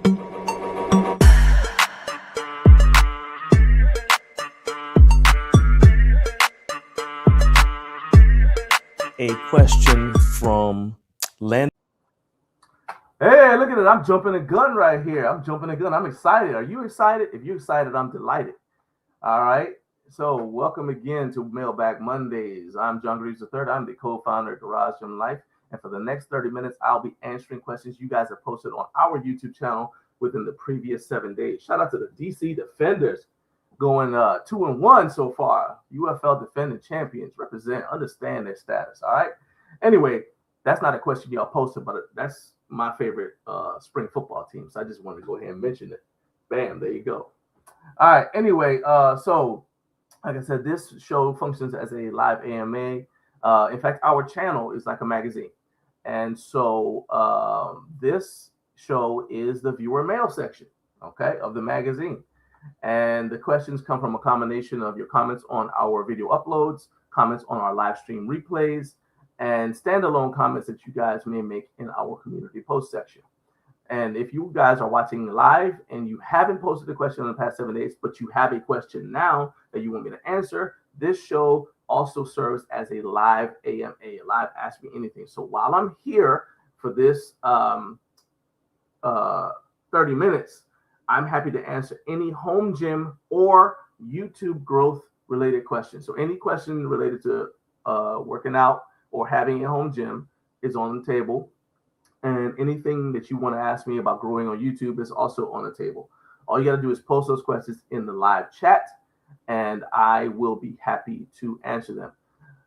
A question from Len. Hey, look at it. I'm jumping the gun right here. I'm jumping the gun. I'm excited. Are you excited? If you're excited, I'm delighted. All right. So welcome again to Mailbag Mondays. I'm John Greaves III. I'm the co-founder of Garage Gym Life. And for the next 30 minutes, I'll be answering questions you guys have posted on our YouTube channel within the previous 7 days. Shout out to the DC Defenders going 2-1 so far. UFL defending champions. Represent, understand their status. All right. Anyway, that's not a question y'all posted, but that's my favorite spring football team. So I just wanted to go ahead and mention it. Bam, there you go. All right. Anyway, so like I said, this show functions as a live AMA. In fact, our channel is like a magazine. And so this show is the viewer mail section, okay, of the magazine. And the questions come from a combination of your comments on our video uploads, comments on our live stream replays, and standalone comments that you guys may make in our community post section. And if you guys are watching live and you haven't posted a question in the past 7 days, but you have a question now that you want me to answer, this show also serves as a live AMA, a live Ask Me Anything. So while I'm here for this 30 minutes, I'm happy to answer any home gym or YouTube growth related questions. So any question related to working out or having a home gym is on the table. And anything that you want to ask me about growing on YouTube is also on the table. All you got to do is post those questions in the live chat, and I will be happy to answer them.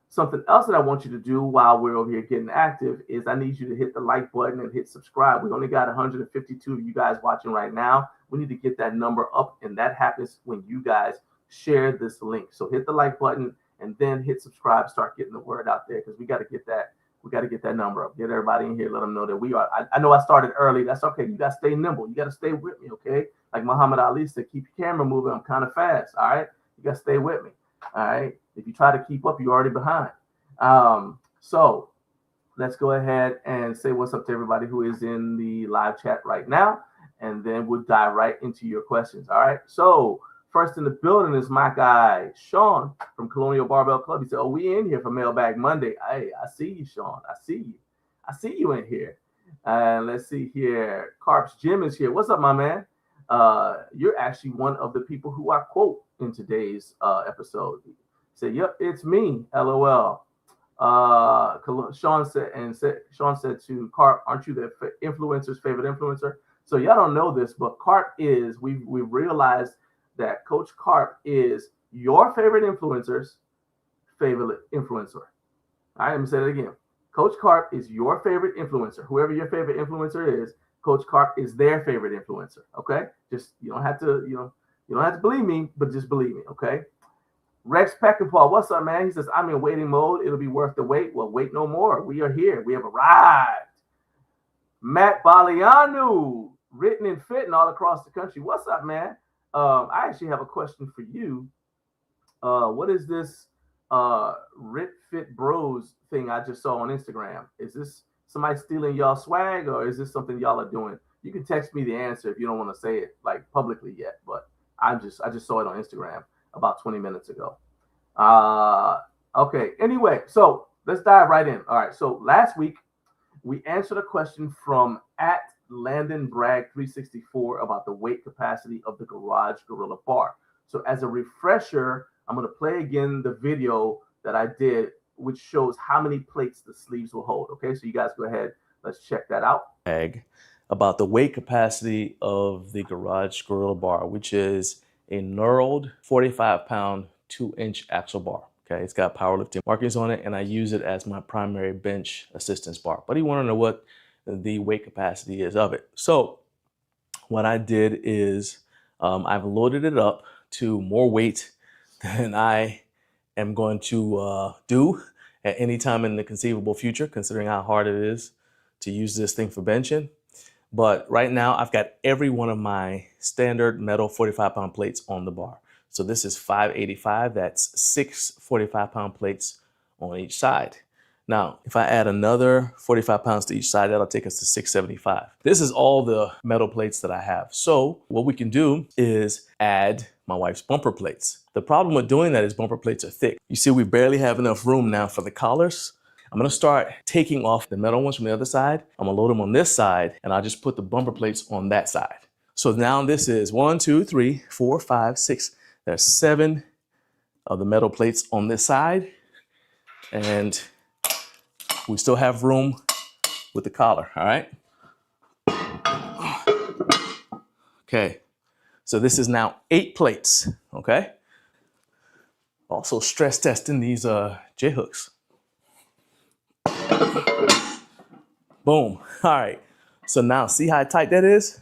Something else that I want you to do while we're over here getting active is I need you to hit the like button and hit subscribe. We only got 152 of you guys watching right now. We need to get that number up, and that happens when you guys share this link. So hit the like button and then hit subscribe. Start getting the word out there because we got to get that. We got to get that number up. Get everybody in here. Let them know that we are. I know I started early. That's okay. You got to stay nimble. You got to stay with me, okay? Like Muhammad Ali said, keep your camera moving. I'm kind of fast, all right? You got to stay with me, all right? If you try to keep up, you're already behind. So let's go ahead and say what's up to everybody who is in the live chat right now, and then we'll dive right into your questions, all right? So first in the building is my guy, Sean from Colonial Barbell Club. He said, oh, we in here for Mailbag Monday. Hey, I see you, Sean. I see you. I see you in here. And let's see here. Carp's Gym is here. What's up, my man? You're actually one of the people who I quote in today's episode. He said, yep, it's me, LOL. Sean said to Carp, aren't you the influencer's favorite influencer? So y'all don't know this, but Carp is, we've realized that Coach Carp is your favorite influencer's favorite influencer. All right, let me say that again. Coach Carp is your favorite influencer. Whoever your favorite influencer is, Coach Carp is their favorite influencer. Okay, just you don't have to believe me, but just believe me. Okay. Rex Peckinpah, what's up, man? He says, I'm in waiting mode. It'll be worth the wait. Well, wait no more. We are here. We have arrived. Matt Balianu, written and fitting all across the country. What's up, man? I actually have a question for you. What is this Rit Fit Bros thing I just saw on Instagram? Is this somebody stealing y'all swag, or is this something y'all are doing? You can text me the answer if you don't want to say it like publicly yet, but I just saw it on Instagram about 20 minutes ago. Okay. Anyway, so let's dive right in. All right. So last week we answered a question from Landon Bragg 364 about the weight capacity of the Garage Gorilla Bar. So as a refresher, I'm going to play again the video that I did, which shows how many plates the sleeves will hold. Okay, so you guys go ahead. Let's check that out. About the weight capacity of the Garage Gorilla Bar, which is a knurled 45-pound 2-inch axle bar. Okay, it's got powerlifting markings on it, and I use it as my primary bench assistance bar. But you want to know what the weight capacity is of it. So what I did is I've loaded it up to more weight than I am going to do at any time in the conceivable future, considering how hard it is to use this thing for benching. But right now I've got every one of my standard metal 45-pound plates on the bar. So this is 585. That's 6 45-pound plates on each side. Now, if I add another 45 pounds to each side, that'll take us to 675. This is all the metal plates that I have. So what we can do is add my wife's bumper plates. The problem with doing that is bumper plates are thick. You see, we barely have enough room now for the collars. I'm gonna start taking off the metal ones from the other side. I'm gonna load them on this side, and I'll just put the bumper plates on that side. So now this is 1, 2, 3, 4, 5, 6. There's 7 of the metal plates on this side. And we still have room with the collar, all right? Okay, so this is now 8 plates, okay? Also stress testing these J-hooks. Boom, all right. So now see how tight that is?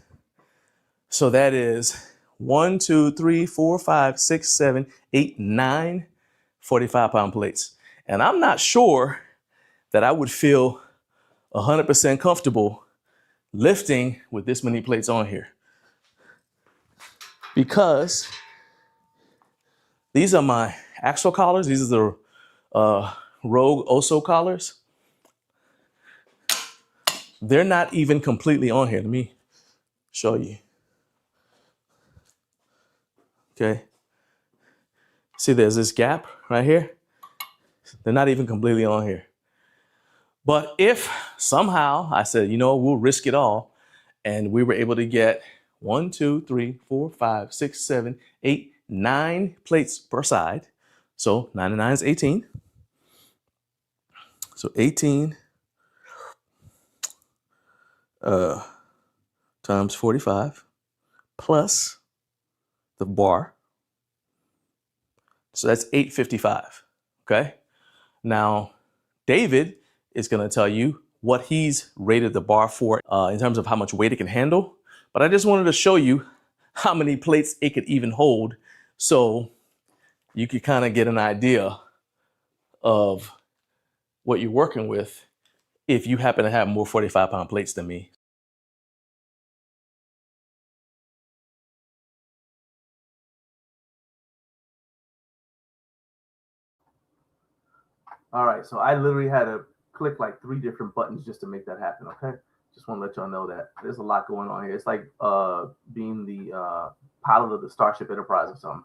So that is 1, 2, 3, 4, 5, 6, 7, 8, 9 45-pound plates. And I'm not sure that I would feel 100% comfortable lifting with this many plates on here, because these are my actual collars. These are the Rogue Oso collars. They're not even completely on here. Let me show you. Okay. See, there's this gap right here. They're not even completely on here. But if somehow I said, you know, we'll risk it all, and we were able to get 1, 2, 3, 4, 5, 6, 7, 8, 9 plates per side. So 9 and 9 is 18. So 18 times 45 plus the bar. So that's 855. Okay. Now, David is going to tell you what he's rated the bar for in terms of how much weight it can handle. But I just wanted to show you how many plates it could even hold, so you could kind of get an idea of what you're working with if you happen to have more 45-pound plates than me. All right, so I literally had to click like 3 different buttons just to make that happen. Okay, just want to let y'all know that there's a lot going on here. It's like being the pilot of the Starship Enterprise or something.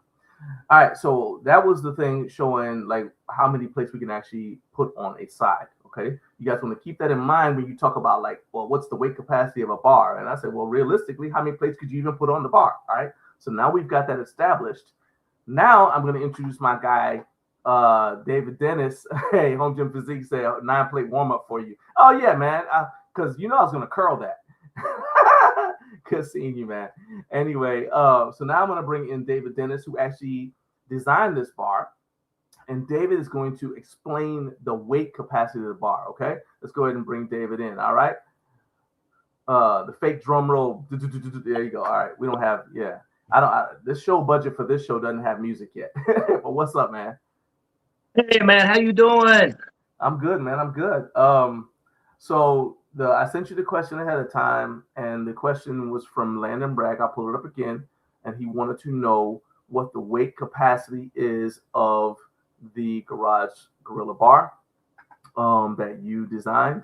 All right, so that was the thing showing like how many plates we can actually put on a side. Okay, you guys want to keep that in mind when you talk about like, well, what's the weight capacity of a bar? And I said, well, realistically, how many plates could you even put on the bar? All right, so now we've got that established. Now I'm going to introduce my guy, David Dennis. Hey, Home Gym Physique say a 9-plate warm up for you. Oh yeah, man, because you know I was going to curl that. Good seeing you, man. Anyway, so now I'm going to bring in David Dennis, who actually designed this bar. And David is going to explain the weight capacity of the bar, okay? Let's go ahead and bring David in, all right? The fake drum roll. There you go. All right, we don't have, yeah. This show budget for this show doesn't have music yet. But what's up, man? Hey, man, how you doing? I'm good, man. I'm good. So I sent you the question ahead of time, and the question was from Landon Bragg. I'll pull it up again, and he wanted to know what the weight capacity is of the Garage Gorilla Bar that you designed.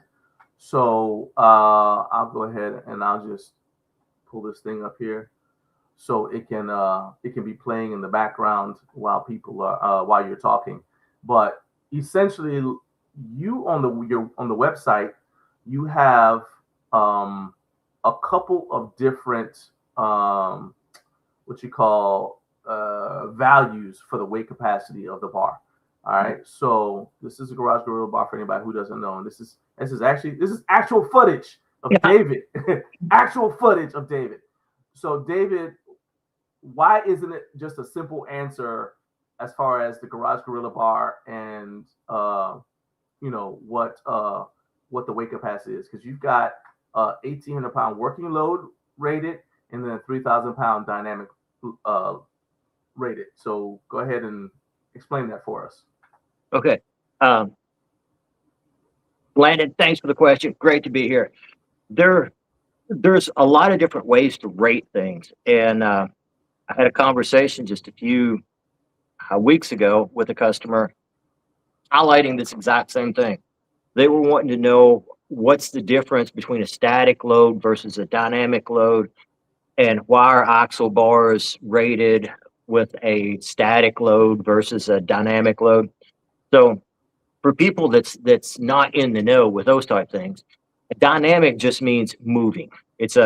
So I'll go ahead and I'll just pull this thing up here, so it can be playing in the background while people are while you're talking. But essentially, you on the website, you have a couple of different what you call values for the weight capacity of the bar. All right, so this is a Garage Gorilla Bar for anybody who doesn't know, and this is actual footage of David, actual footage of David. So David, why isn't it just a simple answer as far as the Garage Gorilla Bar and you know what the weight capacity is? Because you've got 1,800-pound working load rated and then 3,000-pound dynamic rated. So go ahead and explain that for us. Okay. Landon, thanks for the question. Great to be here. There's a lot of different ways to rate things. And I had a conversation just a few weeks ago with a customer highlighting this exact same thing. They were wanting to know what's the difference between a static load versus a dynamic load, and why are axle bars rated with a static load versus a dynamic load. So for people that's not in the know with those type things, a dynamic just means moving. It's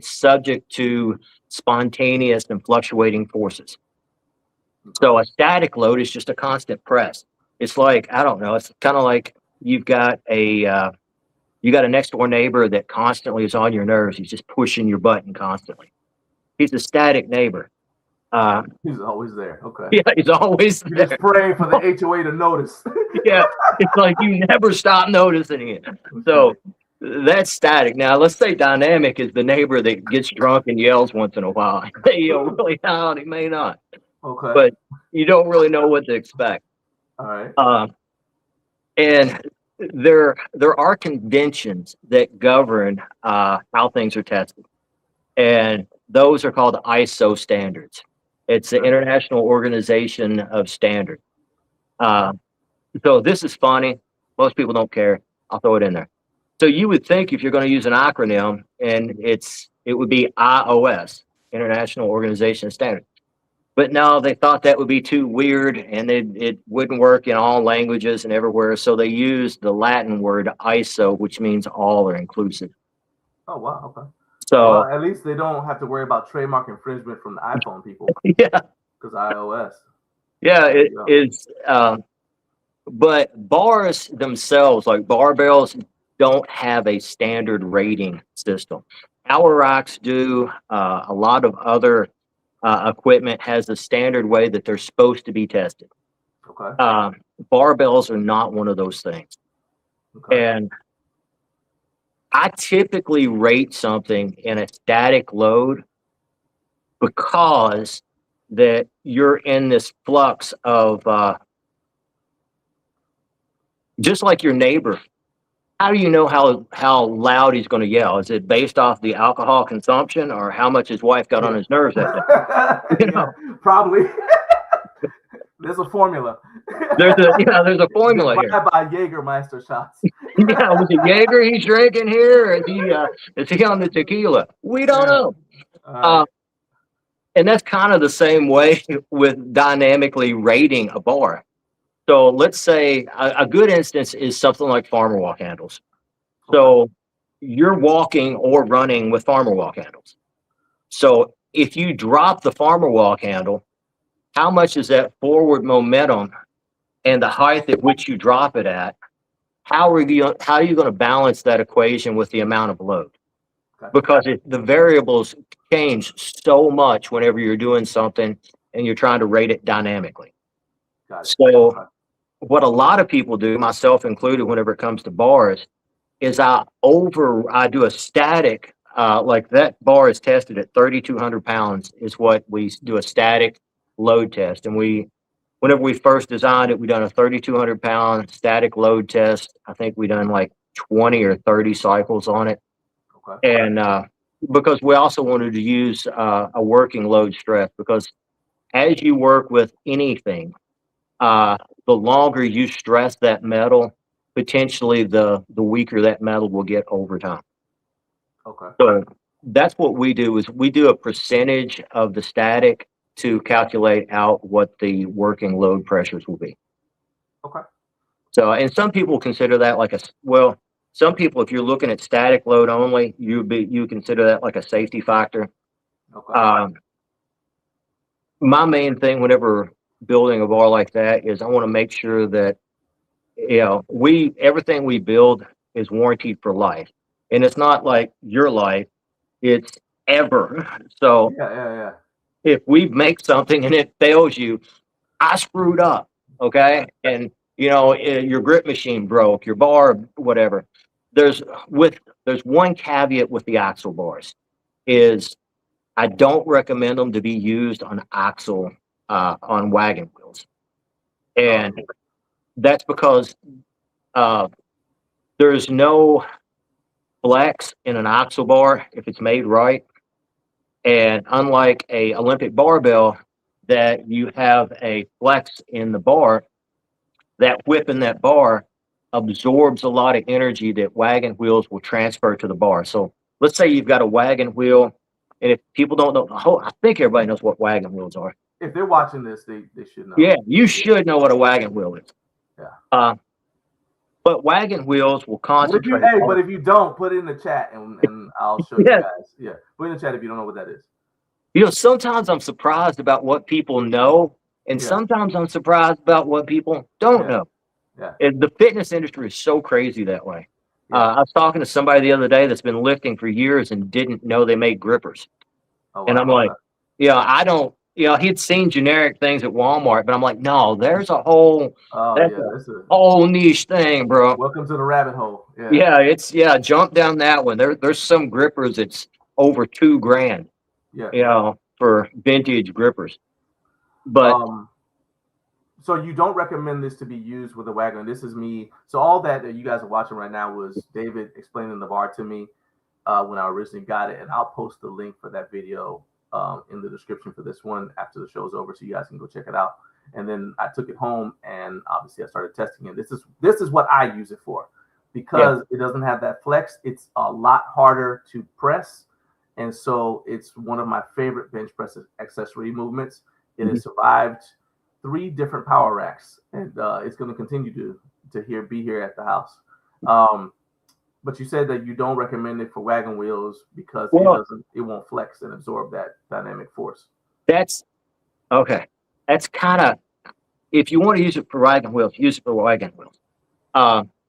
subject to spontaneous and fluctuating forces. So a static load is just a constant press. It's like, I don't know, it's kind of like you've got a next door neighbor that constantly is on your nerves. He's just pushing your button constantly. He's a static neighbor. He's always there. Okay. Yeah, he's always You there. just pray for the HOA to notice. Yeah, it's like you never stop noticing it. So that's static. Now, let's say dynamic is the neighbor that gets drunk and yells once in a while. Really loud, he may not, Okay. but you don't really know what to expect. All right. And there are conventions that govern how things are tested, and those are called ISO standards. It's the International Organization of Standards. So this is funny. Most people don't care. I'll throw it in there. So you would think if you're going to use an acronym, and it would be IOS, International Organization of Standards. But no, they thought that would be too weird, and it wouldn't work in all languages and everywhere. So they used the Latin word ISO, which means all or inclusive. Oh, wow. Okay. So well, at least they don't have to worry about trademark infringement from the iPhone people. Yeah, because iOS. Yeah, it is. But bars themselves, like barbells, don't have a standard rating system. Our racks do. A lot of other equipment has a standard way that they're supposed to be tested. Okay. Barbells are not one of those things. Okay. And I typically rate something in a static load because that you're in this flux of just like your neighbor. How do you know how loud he's going to yell? Is it based off the alcohol consumption or how much his wife got on his nerves that day? You know? Probably. There's a formula. There's a formula here. By Jägermeister shots. Yeah, was it Jaeger he's drinking here? Or is he on the tequila? We don't know. And that's kind of the same way with dynamically rating a bar. So let's say a good instance is something like farmer walk handles. So you're walking or running with farmer walk handles. So if you drop the farmer walk handle, how much is that forward momentum and the height at which you drop it at? How are you going to balance that equation with the amount of load? Because the variables change so much whenever you're doing something and you're trying to rate it dynamically. So what a lot of people do, myself included, whenever it comes to bars, is I do a static, like that bar is tested at 3,200 pounds is what we do a static load test. And whenever we first designed it, we done a 3,200 pound static load test. I think we done like 20 or 30 cycles on it. And because we also wanted to use a working load stress, because as you work with anything, the longer you stress that metal, potentially the weaker that metal will get over time. Okay. So that's what we do, is we do a percentage of the static to calculate out what the working load pressures will be. Okay. So, and some people consider that like some people, if you're looking at static load only, you consider that like a safety factor. Okay. My main thing whenever building a bar like that is I want to make sure that everything we build is warranted for life, and it's not like your life; it's ever. So if we make something and it fails you, I screwed up, okay, and your grip machine broke, your bar, whatever. There's one caveat with the axle bars, is I don't recommend them to be used on axle on wagon wheels, and that's because there's no flex in an axle bar if it's made right, and unlike a Olympic barbell that you have a flex in the bar, that whip in that bar absorbs a lot of energy that wagon wheels will transfer to the bar. So let's say you've got a wagon wheel, and if people don't know, I think everybody knows what wagon wheels are. If they're watching this, they should know. Yeah, you should know what a wagon wheel is. Yeah. But wagon wheels will concentrate. But if you don't, put it in the chat and I'll show you guys. Yeah, put in the chat if you don't know what that is. You know, sometimes I'm surprised about what people know, and sometimes I'm surprised about what people don't know. Yeah. And the fitness industry is so crazy that way. I was talking to somebody the other day that's been lifting for years and didn't know they made grippers. Oh, wow. And I'm like, yeah, I don't, you know, he'd seen generic things at Walmart, but I'm like, no, there's a whole, whole niche thing, bro. Welcome to the rabbit hole. Yeah, jump down that one. There's some grippers that's over $2,000. Yeah, you know, for vintage grippers. But so you don't recommend this to be used with a wagon. This is me. So all that you guys are watching right now was David explaining the bar to me when I originally got it, and I'll post the link for that video in the description for this one after the show's over, so you guys can go check it out. And then I took it home, and obviously I started testing it. This is what I use it for, because it doesn't have that flex. It's a lot harder to press. And so it's one of my favorite bench press accessory movements. It has survived 3 different power racks, and it's going to continue to be here at the house. But you said that you don't recommend it for wagon wheels because it won't flex and absorb that dynamic force. That's okay. That's kind of, if you want to use it for wagon wheels, use it for wagon wheels.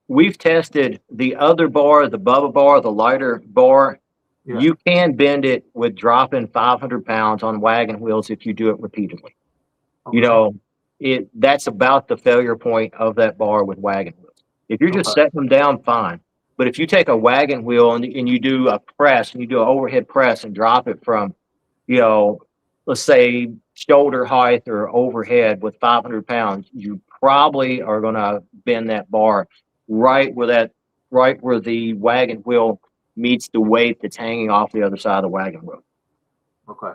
We've tested the other bar, the Bubba bar, the lighter bar. Yeah. You can bend it with dropping 500 pounds on wagon wheels if you do it repeatedly. Okay. You know, that's about the failure point of that bar with wagon wheels. If you're just setting them down, fine. But if you take a wagon wheel and you do a press, and you do an overhead press and drop it from, you know, let's say shoulder height or overhead with 500 pounds, you probably are going to bend that bar right where the wagon wheel meets the weight that's hanging off the other side of the wagon wheel. Okay.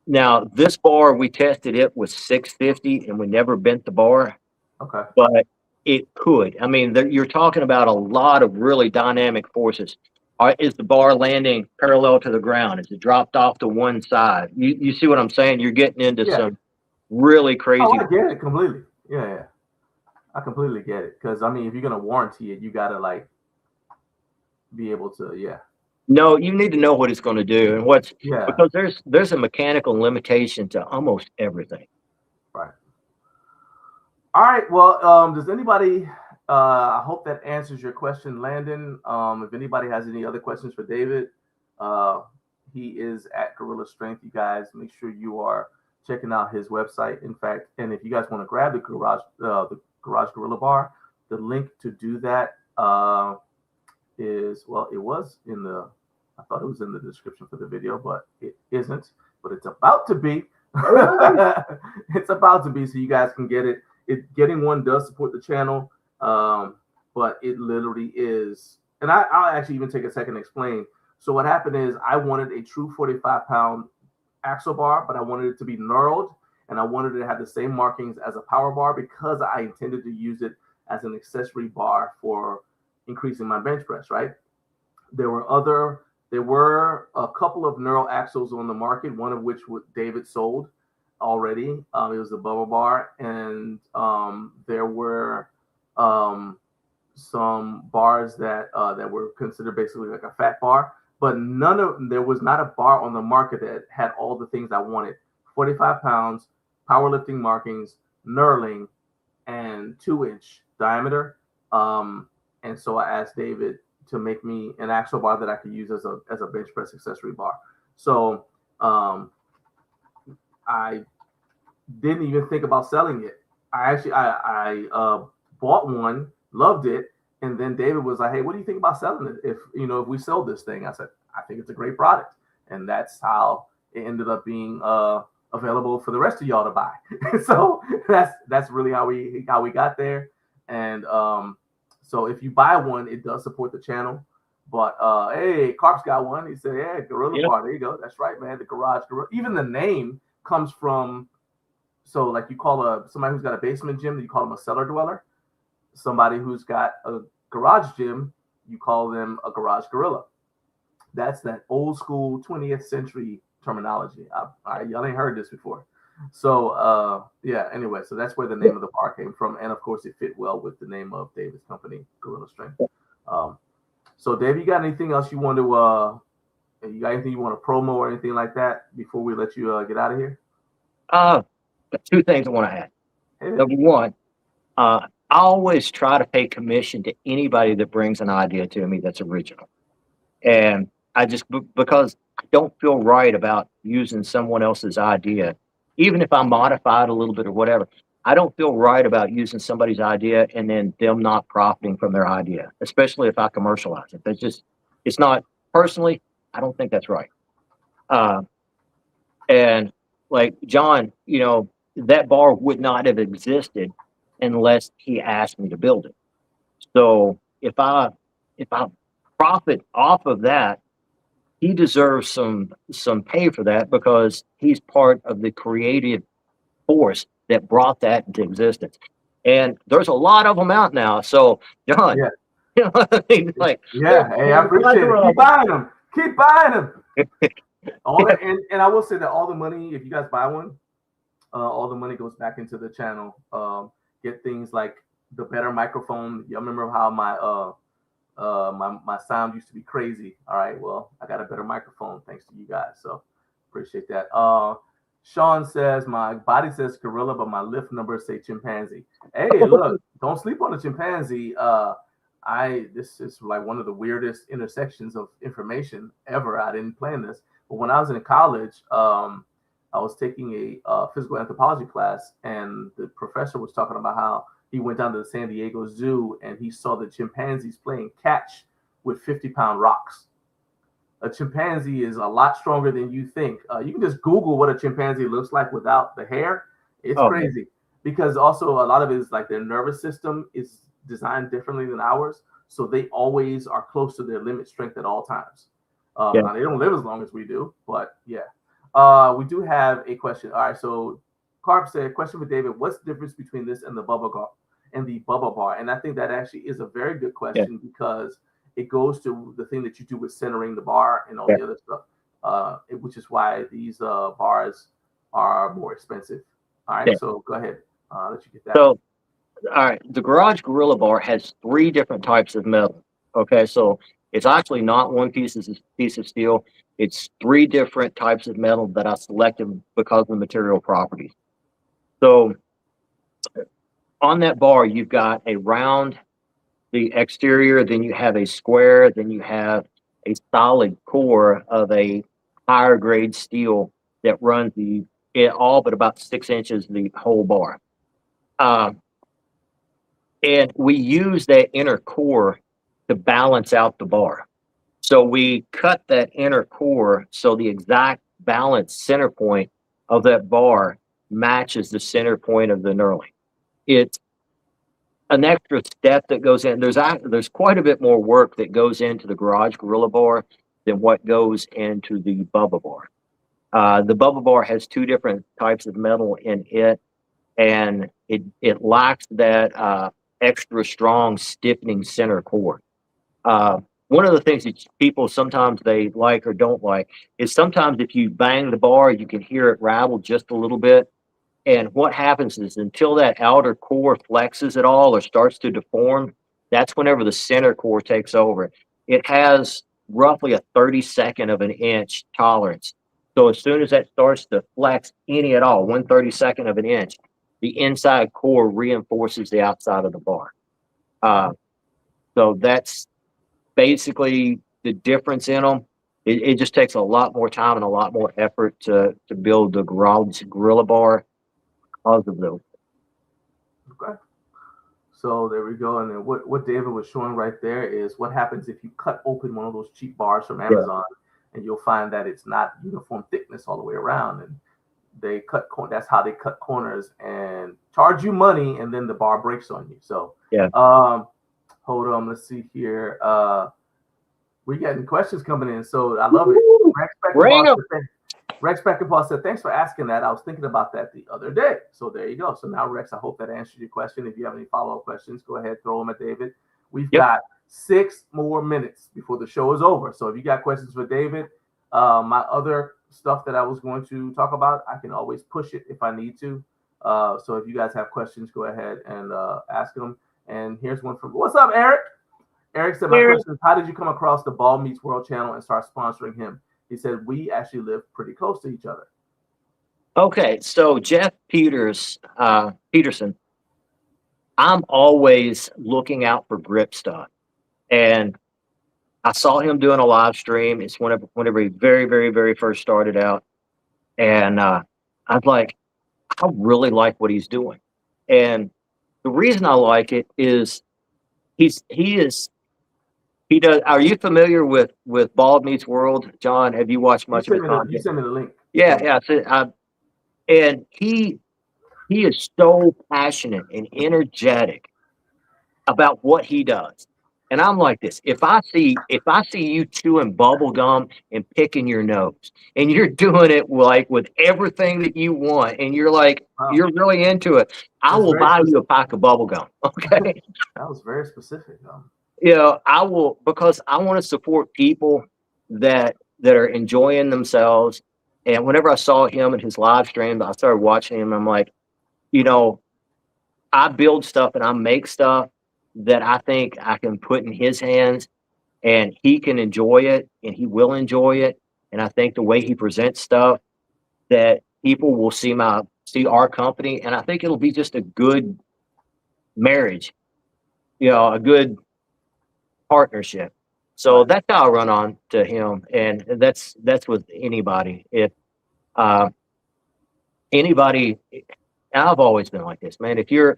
Now this bar, we tested it with 650 and we never bent the bar. Okay. But it could. I mean, you're talking about a lot of really dynamic forces. Is the bar landing parallel to the ground? Is it dropped off to one side? You see what I'm saying? You're getting into some really crazy. Oh, I get it completely. Yeah. I completely get it. Because, I mean, if you're going to warranty it, you got to, like, be able to, No, you need to know what it's going to do and because there's a mechanical limitation to almost everything. Right. All right. Well, does anybody? I hope that answers your question, Landon. If anybody has any other questions for David, he is at Gorilla Strength. You guys make sure you are checking out his website. In fact, and if you guys want to grab the Garage Gorilla Bar, the link to do that is, well, it was in the, I thought it was in the description for the video, but it isn't. But it's about to be. It's about to be, so you guys can get it. Getting one does support the channel, but it literally is. And I'll actually even take a second to explain. So what happened is I wanted a true 45-pound axle bar, but I wanted it to be knurled, and I wanted it to have the same markings as a power bar because I intended to use it as an accessory bar for increasing my bench press, right? There were a couple of knurl axles on the market, one of which David sold already. It was the Bubba bar, and there were some bars that were considered basically like a fat bar, but there was not a bar on the market that had all the things I wanted: 45 pounds, powerlifting markings, knurling, and 2-inch diameter. And so I asked David to make me an axle bar that I could use as a bench press accessory bar. So I didn't even think about selling it. I bought one, loved it, and then David was like, "Hey, what do you think about selling it? If we sell this thing?" I said, "I think it's a great product," and that's how it ended up being available for the rest of y'all to buy. So that's really how we got there. And so if you buy one, it does support the channel. But hey, Carp's got one. He said, "Yeah, Gorilla Bar. There you go. That's right, man. The Garage Gorilla." Even the name comes from, so like you call somebody who's got a basement gym, you call them a cellar dweller. somebody who's got a garage gym, you call them a garage gorilla. That's that old school 20th century terminology. Y'all ain't heard this before. So yeah, anyway, so that's where the name of the bar came from. And of course it fit well with the name of David's company, Gorilla Strength. So Dave, you got anything else you want to you got anything you want to promo or anything like that before we let you get out of here? Two things I want to add. Hey. Number one, I always try to pay commission to anybody that brings an idea to me that's original. And I just, because I don't feel right about using someone else's idea, even if I modify it a little bit or whatever, I don't feel right about using somebody's idea and then them not profiting from their idea, especially if I commercialize it. That's just, it's not, personally, I don't think that's right. And like John, you know, that bar would not have existed unless he asked me to build it. So if I profit off of that, he deserves some pay for that because he's part of the creative force that brought that into existence. And there's a lot of them out now. So John, yeah. You know what I mean? Like, yeah, hey, I appreciate it. Keep buying them. Keep buying them. And I will say that all the money, if you guys buy one, all the money goes back into the channel. Get things like the better microphone. Y'all remember how my sound used to be crazy? All right, well, I got a better microphone thanks to you guys. So appreciate that. Sean says my body says gorilla, but my lift numbers say chimpanzee. Hey, look, don't sleep on the chimpanzee. This is like one of the weirdest intersections of information ever. I didn't plan this, but when I was in college, I was taking a physical anthropology class, and the professor was talking about how he went down to the San Diego Zoo and he saw the chimpanzees playing catch with 50-pound rocks. A chimpanzee is a lot stronger than you think. You can just Google what a chimpanzee looks like without the hair. It's crazy because also a lot of it is like their nervous system is designed differently than ours. So they always are close to their limit strength at all times. Now they don't live as long as we do, but yeah. We do have a question. All right, so Carp said, question for David, what's the difference between this and the Bubba bar? And I think that actually is a very good question because it goes to the thing that you do with centering the bar and all the other stuff, which is why these bars are more expensive. All right, so go ahead. Let you get that. So, all right, the Garage Gorilla Bar has 3 different types of metal. Okay, so it's actually not one piece of steel. It's 3 different types of metal that I selected because of the material properties. So on that bar, you've got a round, the exterior, then you have a square, then you have a solid core of a higher grade steel that runs all but about 6 inches the whole bar. And we use that inner core to balance out the bar. So we cut that inner core so the exact balance center point of that bar matches the center point of the knurling. It's an extra step that goes in. There's quite a bit more work that goes into the Garage Gorilla Bar than what goes into the Bubba Bar. The Bubba Bar has 2 different types of metal in it, and it lacks that extra strong stiffening center core. One of the things that people sometimes they like or don't like is sometimes if you bang the bar, you can hear it rattle just a little bit. And what happens is until that outer core flexes at all or starts to deform, that's whenever the center core takes over. It has roughly a 32nd of an inch tolerance. So as soon as that starts to flex any at all, 1/32 of an inch, the inside core reinforces the outside of the bar. So that's basically the difference in them. It just takes a lot more time and a lot more effort to build the Garage Gorilla Bar because of those. Okay. So there we go. And then what David was showing right there is what happens if you cut open one of those cheap bars from Amazon, and you'll find that it's not uniform thickness all the way around. And they that's how they cut corners and charge you money, and then the bar breaks on you. So hold on, let's see here. We're getting questions coming in, so I love it. Rex Beckenpaul said, thanks for asking that. I was thinking about that the other day. So there you go. So now, Rex, I hope that answers your question. If you have any follow-up questions, go ahead, throw them at David. We've got 6 more minutes before the show is over. So if you got questions for David, my other stuff that I was going to talk about, I can always push it if I need to. So if you guys have questions, go ahead and ask them. And here's one from, what's up, Eric? Eric said, my question is, how did you come across the Ball Meets World channel and start sponsoring him? He said, we actually live pretty close to each other. Okay, so Jeff Peterson, I'm always looking out for grip stuff. And I saw him doing a live stream. It's whenever he very, very, very first started out. And I was like, I really like what he's doing. And the reason I like it is he does. Are you familiar with Bald Meets World, John? Have you watched much of his content? You sent me the link. Yeah. And he is so passionate and energetic about what he does. And I'm like this. If I see you chewing bubble gum and picking your nose, and you're doing it like with everything that you want, and you're like, you're really into it, I will buy you a pack of bubble gum. Okay. That was very specific. I will, because I want to support people that are enjoying themselves. And whenever I saw him in his live stream, I started watching him. I'm like, I build stuff and I make stuff that I think I can put in his hands, and he can enjoy it, and he will enjoy it. And I think the way he presents stuff, that people will see our company, and I think it'll be just a good marriage, a good partnership. So that's how I run on to him, and that's with anybody. If anybody, I've always been like this, man. If you're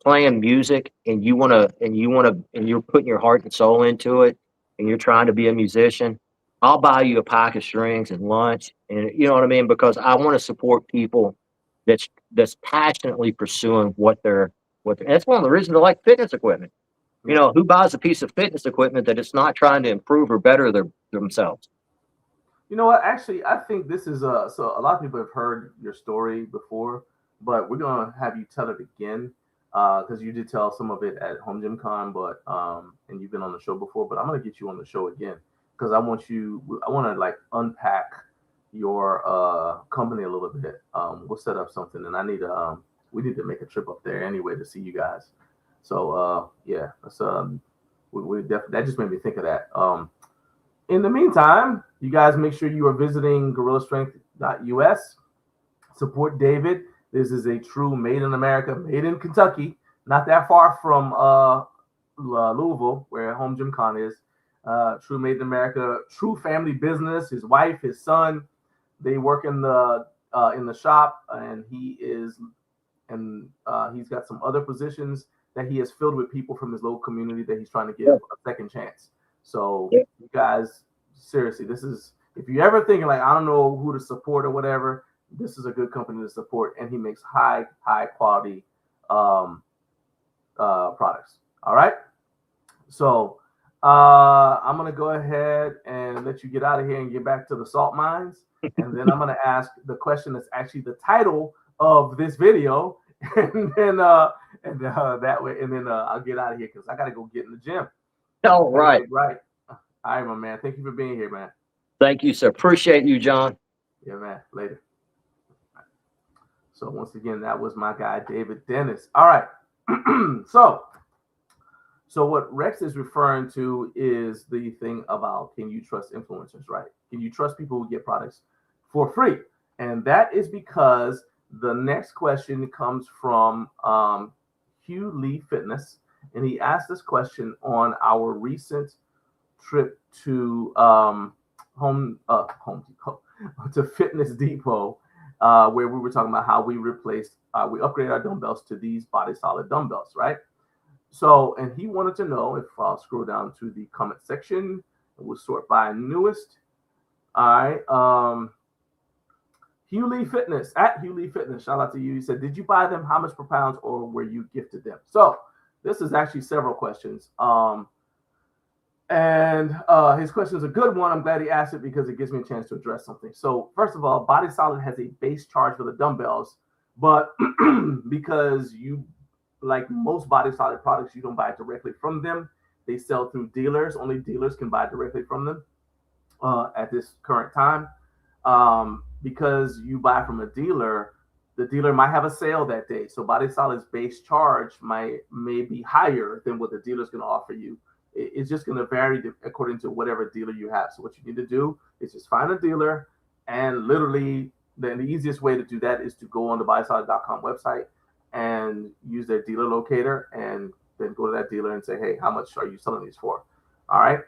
playing music and you're putting your heart and soul into it, and you're trying to be a musician, I'll buy you a pack of strings and lunch, and you know what I mean, because I want to support people that's passionately pursuing what they're. That's one of the reasons I like fitness equipment. Who buys a piece of fitness equipment that it's not trying to improve or better themselves? You know what? Actually, I think this is so a lot of people have heard your story before, but we're gonna have you tell it again because you did tell some of it at Home Gym Con, but and you've been on the show before. But I'm gonna get you on the show again because I want to like unpack your company a little bit. We'll set up something, and we need to make a trip up there anyway to see you guys. So yeah, that's we definitely, that just made me think of that. In the meantime, you guys make sure you are visiting GorillaStrength.us. Support David. This is a true made in America, made in Kentucky, not that far from Louisville, where Home Gym Con is. True made in America, true family business. His wife, his son, they work in the shop, and he's got some other positions that he has filled with people from his local community that he's trying to give a second chance. So you guys, seriously, this is, if you're ever thinking like, I don't know who to support or whatever, this is a good company to support, and he makes high quality products. All right. So I'm going to go ahead and let you get out of here and get back to the salt mines. And then I'm going to ask the question that's actually the title of this video. And then that way, and then I'll get out of here because I got to go get in the gym. All right. Right. All right, my man. Thank you for being here, man. Thank you, sir. Appreciate you, John. Yeah, man. Later. So once again, that was my guy, David Dennis. All right. So what Rex is referring to is the thing about, can you trust influencers, right? Can you trust people who get products for free? And that is because the next question comes from Hugh Lee Fitness. And he asked this question on our recent trip to to Fitness Depot, where we were talking about how we upgraded our dumbbells to these Body Solid dumbbells, right? So, and he wanted to know if I'll scroll down to the comment section, we'll sort by newest. All right. Hugh Lee Fitness, at Hugh Lee Fitness, shout out to you. He said, did you buy them? How much per pound, or were you gifted them? So this is actually several questions. And his question is a good one. I'm glad he asked it because it gives me a chance to address something. So first of all, Body Solid has a base charge for the dumbbells, but because you, like most Body Solid products, you don't buy it directly from them. They sell through dealers. Only dealers can buy directly from them at this current time. Because you buy from a dealer, the dealer might have a sale that day. So Body Solid's base charge may be higher than what the dealer's going to offer you. It's just going to vary according to whatever dealer you have. So what you need to do is just find a dealer, and literally then the easiest way to do that is to go on the bodysolid.com website and use their dealer locator, and then go to that dealer and say, hey, how much are you selling these for? All right.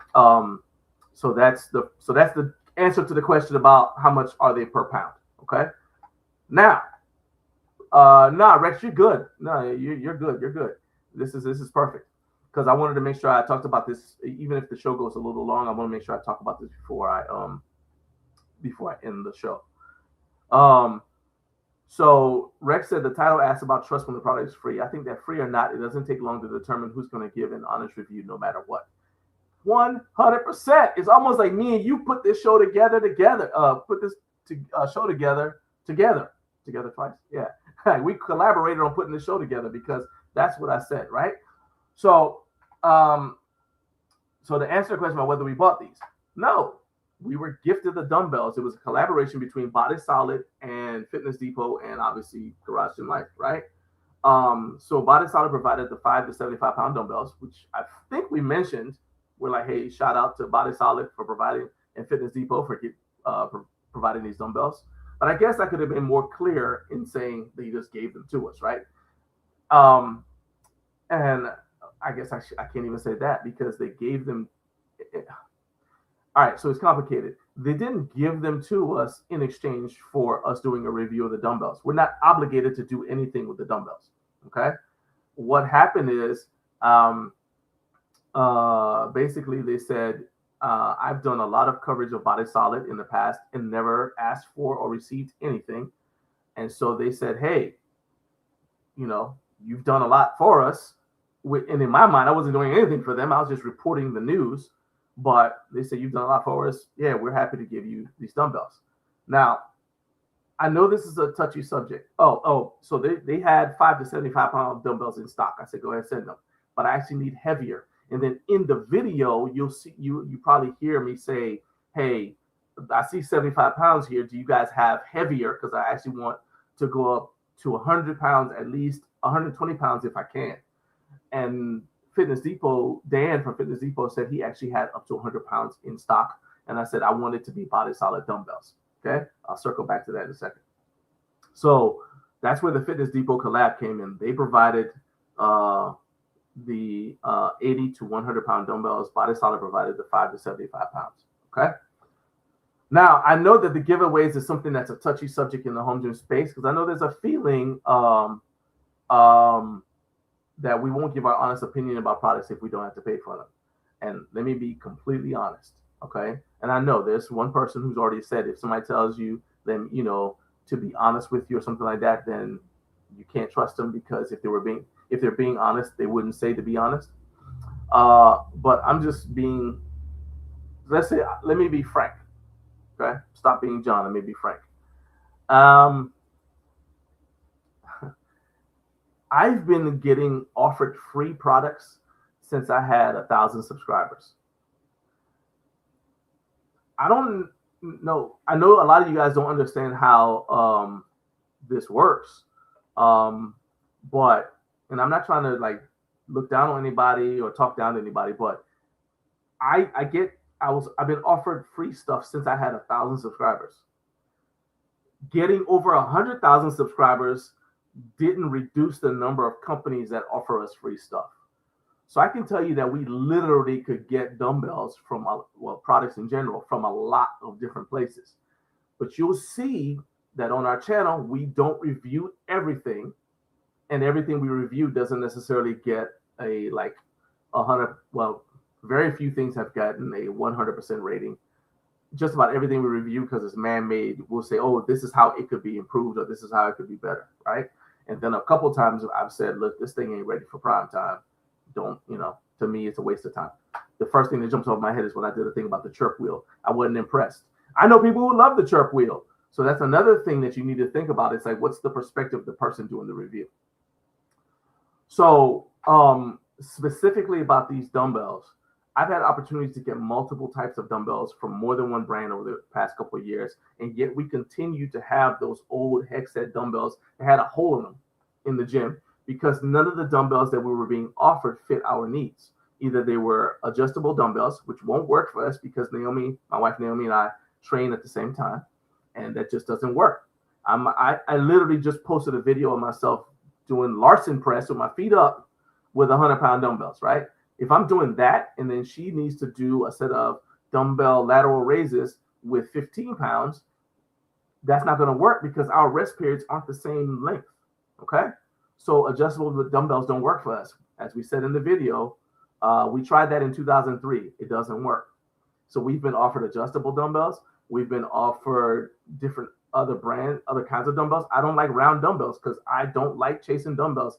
So that's the answer to the question about how much are they per pound. Okay. Now, Rex, you're good. No, you're good. You're good. This is perfect, because I wanted to make sure I talked about this. Even if the show goes a little long, I want to make sure I talk about this before I end the show. So Rex said the title asks about trust when the product is free. I think that free or not, it doesn't take long to determine who's going to give an honest review, no matter what. 100%. It's almost like me and you put this show together. Put this show together twice. Yeah, we collaborated on putting the show together because that's what I said, right? So, so to answer the question about whether we bought these, no, we were gifted the dumbbells. It was a collaboration between Body Solid and Fitness Depot, and obviously Garage Gym Life, right? So Body Solid provided the 5 to 75 pound dumbbells, which I think we mentioned. We're like, hey, shout out to Body Solid for providing, and Fitness Depot for providing these dumbbells. But I guess I could have been more clear in saying that you just gave them to us, right? And I guess I can't even say that, because they gave them. All right, so it's complicated. They didn't give them to us in exchange for us doing a review of the dumbbells. We're not obligated to do anything with the dumbbells. Okay, what happened is, basically they said, I've done a lot of coverage of Body Solid in the past and never asked for or received anything. And so they said, hey, you've done a lot for us. And in my mind, I wasn't doing anything for them. I was just reporting the news. But they said, you've done a lot for us. Yeah, we're happy to give you these dumbbells. Now, I know this is a touchy subject. So they had 5 to 75 pound dumbbells in stock. I said, go ahead, send them. But I actually need heavier. And then in the video, you'll see, you probably hear me say, hey, I see 75 pounds here. Do you guys have heavier? Because I actually want to go up to 100 pounds, at least 120 pounds if I can. And Fitness Depot, Dan from Fitness Depot said he actually had up to 100 pounds in stock. And I said, I want it to be Body Solid dumbbells. Okay. I'll circle back to that in a second. So that's where the Fitness Depot collab came in. They provided the 80 to 100 pound dumbbells. Body Solid provided the 5 to 75 pounds. Okay. Now, I know that the giveaways is something that's a touchy subject in the home gym space, because I know there's a feeling that we won't give our honest opinion about products if we don't have to pay for them. And let me be completely honest, okay? And I know there's one person who's already said, if somebody tells you, then, to be honest with you or something like that, then you can't trust them, because if they're being honest, they wouldn't say to be honest. But I'm just being, let me be frank, okay? Stop being John, let me be frank. I've been getting offered free products since I had 1,000 subscribers. I don't know. I know a lot of you guys don't understand how this works. But, and I'm not trying to like look down on anybody or talk down to anybody, but I've been offered free stuff since I had 1,000 subscribers. Getting over 100,000 subscribers didn't reduce the number of companies that offer us free stuff. So I can tell you that we literally could get dumbbells from, products in general, from a lot of different places. But you'll see that on our channel, we don't review everything, and everything we review doesn't necessarily get a 100. Well, very few things have gotten a 100% rating. Just about everything we review, because it's man-made, we'll say, oh, this is how it could be improved, or this is how it could be better, right? And then a couple times I've said, look, this thing ain't ready for prime time. don't, to me, it's a waste of time. The first thing that jumps off my head is when I did a thing about the chirp wheel. I wasn't impressed. I know people who love the chirp wheel. So that's another thing that you need to think about. It's like, what's the perspective of the person doing the review? So specifically about these dumbbells, I've had opportunities to get multiple types of dumbbells from more than one brand over the past couple of years, and yet we continue to have those old hex set dumbbells that had a hole in them in the gym because none of the dumbbells that we were being offered fit our needs. Either they were adjustable dumbbells, which won't work for us because Naomi, my wife Naomi, and I train at the same time, and that just doesn't work. I literally just posted a video of myself doing Larson press with my feet up with 100-pound dumbbells, right? If I'm doing that, and then she needs to do a set of dumbbell lateral raises with 15 pounds, that's not going to work because our rest periods aren't the same length, okay? So adjustable dumbbells don't work for us. As we said in the video, we tried that in 2003. It doesn't work. So we've been offered adjustable dumbbells. We've been offered different other kinds of dumbbells. I don't like round dumbbells because I don't like chasing dumbbells.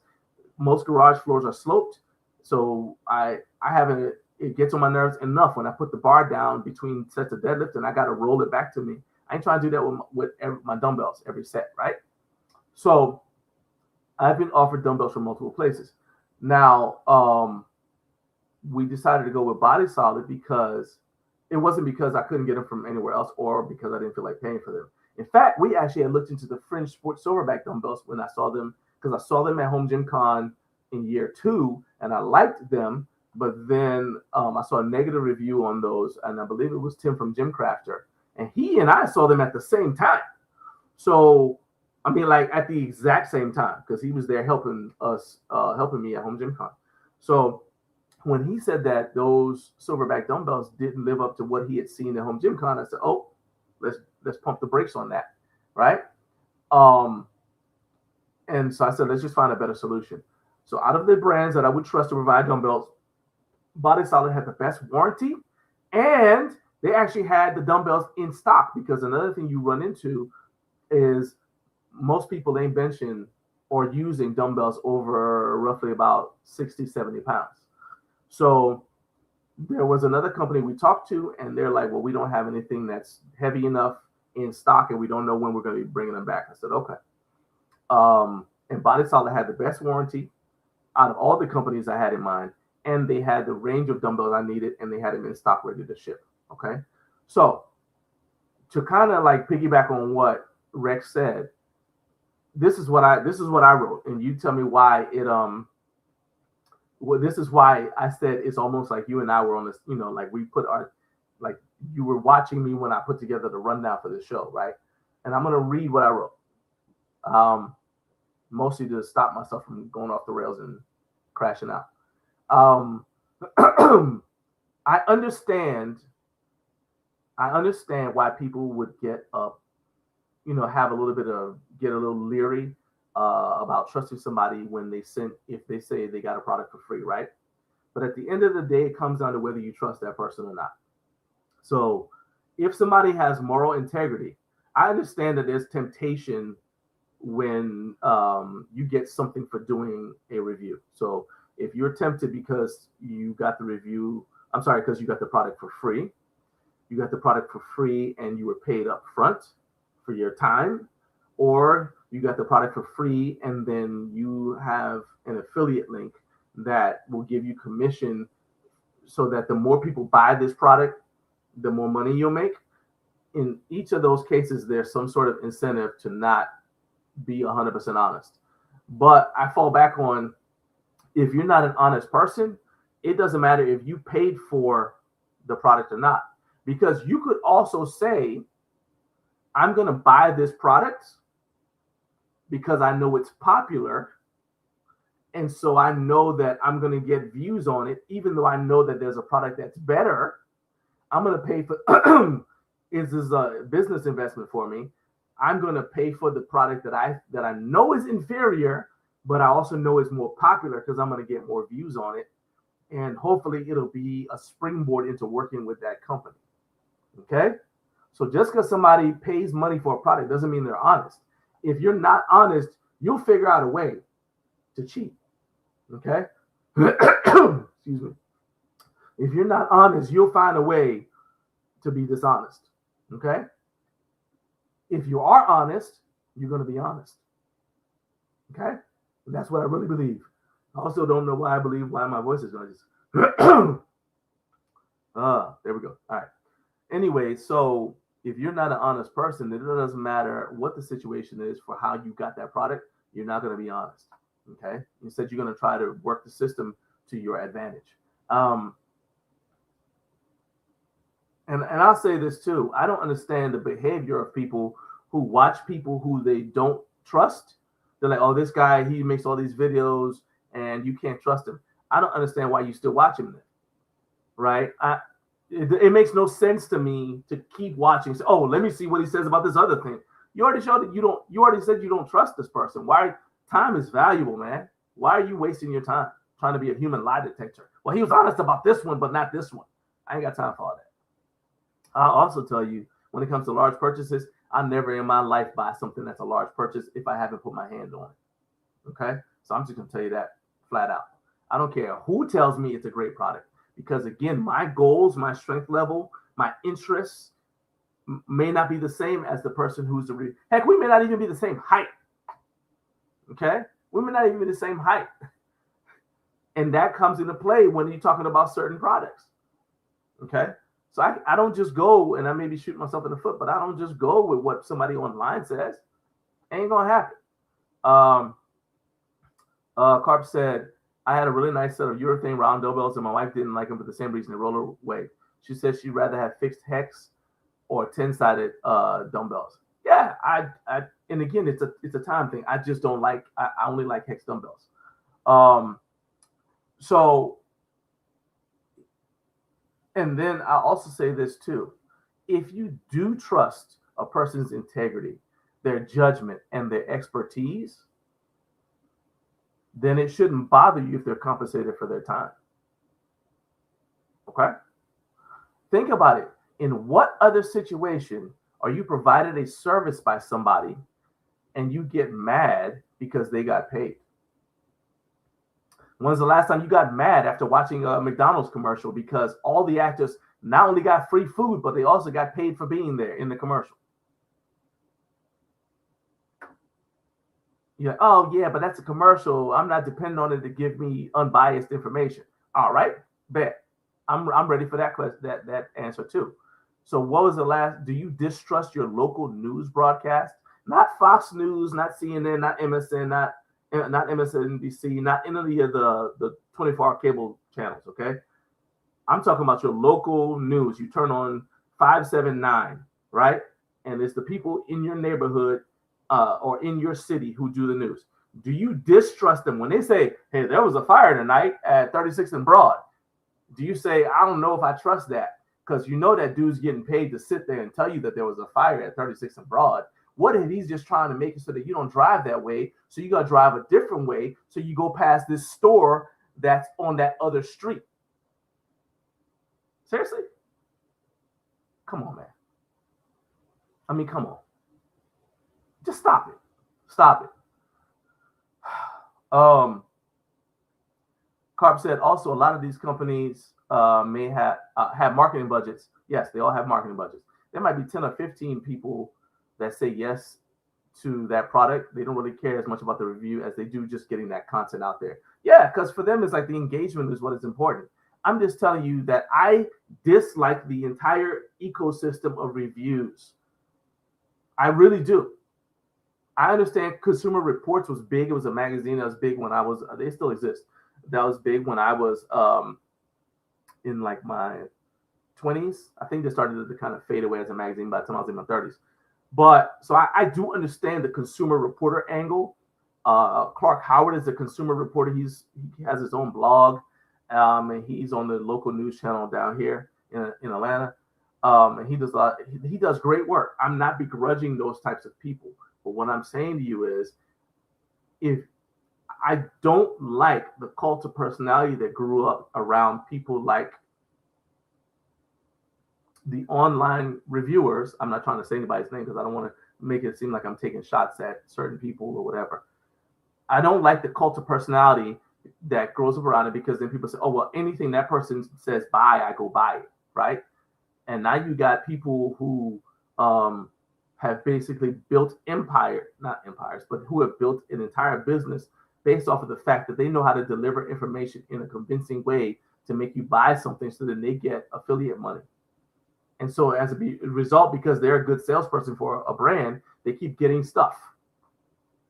Most garage floors are sloped. So I haven't, it gets on my nerves enough when I put the bar down between sets of deadlift and I got to roll it back to me. I ain't trying to do that with my dumbbells every set, right? So I've been offered dumbbells from multiple places. Now, we decided to go with Body Solid because it wasn't because I couldn't get them from anywhere else or because I didn't feel like paying for them. In fact, we actually had looked into the Fringe Sports Silverback dumbbells when I saw them, because I saw them at Home Gym Con in year 2 and I liked them, but then I saw a negative review on those, and I believe it was Tim from Gym Crafter, and he and I saw them at the same time. So I mean, like at the exact same time, because he was there helping me at Home Gym Con. So when he said that those silverback dumbbells didn't live up to what he had seen at Home Gym Con, I said, oh, let's pump the brakes on that, right? And so I said, let's just find a better solution. So out of the brands that I would trust to provide dumbbells, Body Solid had the best warranty, and they actually had the dumbbells in stock, because another thing you run into is most people ain't benching or using dumbbells over roughly about 60, 70 pounds. So there was another company we talked to, and they're like, well, we don't have anything that's heavy enough in stock, and we don't know when we're going to be bringing them back. I said, okay. And Body Solid had the best warranty out of all the companies I had in mind, and they had the range of dumbbells I needed, and they had them in stock ready to ship. Okay. So to kind of like piggyback on what Rex said, this is what I wrote, and you tell me why it well, this is why I said it's almost like you and I were on this, like we put our, like you were watching me when I put together the rundown for the show, right? And I'm gonna read what I wrote, mostly to stop myself from going off the rails and crashing out. I understand why people would get up, have a little bit of, get a little leery about trusting somebody when if they say they got a product for free, right? But at the end of the day, it comes down to whether you trust that person or not. So if somebody has moral integrity, I understand that there's temptation when you get something for doing a review. So if you're tempted because you got the because you got the product for free, and you were paid up front for your time, or you got the product for free and then you have an affiliate link that will give you commission so that the more people buy this product, the more money you'll make. In each of those cases, there's some sort of incentive to not be 100% honest. But I fall back on, if you're not an honest person, it doesn't matter if you paid for the product or not, because you could also say, I'm going to buy this product because I know it's popular, and so I know that I'm going to get views on it, even though I know that there's a product that's better. I'm going to pay for this is a business investment for me. I'm going to pay for the product that I know is inferior, but I also know is more popular because I'm going to get more views on it, and hopefully it'll be a springboard into working with that company. Okay? So just because somebody pays money for a product doesn't mean they're honest. If you're not honest, you'll figure out a way to cheat. Okay? excuse me, if you're not honest, you'll find a way to be dishonest. Okay? If you are honest, you're going to be honest. Okay? And that's what I really believe. I also don't know why my voice is going to just. There we go. All right. Anyway, so if you're not an honest person, it doesn't matter what the situation is for how you got that product, you're not going to be honest. Okay? Instead, you're going to try to work the system to your advantage. And I'll say this too. I don't understand the behavior of people who watch people who they don't trust. They're like, oh, this guy, he makes all these videos and you can't trust him. I don't understand why you still watch him then, right? It makes no sense to me to keep watching. So, oh, let me see what he says about this other thing. You already showed that you already said you don't trust this person. Why? Time is valuable, man. Why are you wasting your time trying to be a human lie detector? Well, he was honest about this one, but not this one. I ain't got time for all that. I'll also tell you, when it comes to large purchases, I never in my life buy something that's a large purchase if I haven't put my hand on it. Okay? So I'm just going to tell you that flat out. I don't care who tells me it's a great product, because again, my goals, my strength level, my interests may not be the same as the person who's the heck, we may not even be the same height. Okay? We may not even be the same height. And that comes into play when you're talking about certain products. Okay? So I don't just go, and I may be shooting myself in the foot, but I don't just go with what somebody online says. Ain't gonna happen. Carp said, I had a really nice set of urethane round dumbbells, and my wife didn't like them for the same reason, they roll her away. She said she'd rather have fixed hex or 10-sided dumbbells. Yeah, and again, it's a time thing. I just don't like. I only like hex dumbbells. So. And then I'll also say this too. If you do trust a person's integrity, their judgment, and their expertise, then it shouldn't bother you if they're compensated for their time. Okay? Think about it. In what other situation are you provided a service by somebody and you get mad because they got paid? When's the last time you got mad after watching a McDonald's commercial because all the actors not only got free food, but they also got paid for being there in the commercial? Yeah. Oh, yeah, but that's a commercial. I'm not depending on it to give me unbiased information. All right, bet. I'm ready for that answer too. So what was the last? Do you distrust your local news broadcast? Not Fox News, not CNN, not MSN, not MSNBC, not any of the 24-hour cable channels, okay? I'm talking about your local news. You turn on 579, right? And it's the people in your neighborhood or in your city who do the news. Do you distrust them when they say, hey, there was a fire tonight at 36th and Broad? Do you say, I don't know if I trust that? Because you know that dude's getting paid to sit there and tell you that there was a fire at 36th and Broad. What if he's just trying to make it so that you don't drive that way? So you got to drive a different way. So you go past this store that's on that other street. Seriously? Come on, man. I mean, come on. Just stop it. Stop it. Carp said also a lot of these companies may have marketing budgets. Yes, they all have marketing budgets. There might be 10 or 15 people that say yes to that product. They don't really care as much about the review as they do just getting that content out there. Yeah, because for them, it's like the engagement is what is important. I'm just telling you that I dislike the entire ecosystem of reviews. I really do. I understand Consumer Reports was big. It was a magazine that was big when I was, they still exist. That was big when I was in like my 20s. I think they started to kind of fade away as a magazine by the time I was in my 30s. But so I do understand the consumer reporter angle. Clark Howard is a consumer reporter. He has his own blog, and he's on the local news channel down here in Atlanta. And he does great work. I'm not begrudging those types of people. But what I'm saying to you is, if I don't like the cult of personality that grew up around people like the online reviewers. I'm not trying to say anybody's name because I don't want to make it seem like I'm taking shots at certain people or whatever. I don't like the cult of personality that grows up around it, because then people say, oh, well, anything that person says buy, I go buy it, right? And now you got people who have basically built not empires, but who have built an entire business based off of the fact that they know how to deliver information in a convincing way to make you buy something, so that they get affiliate money. And so as a result, because they're a good salesperson for a brand, they keep getting stuff.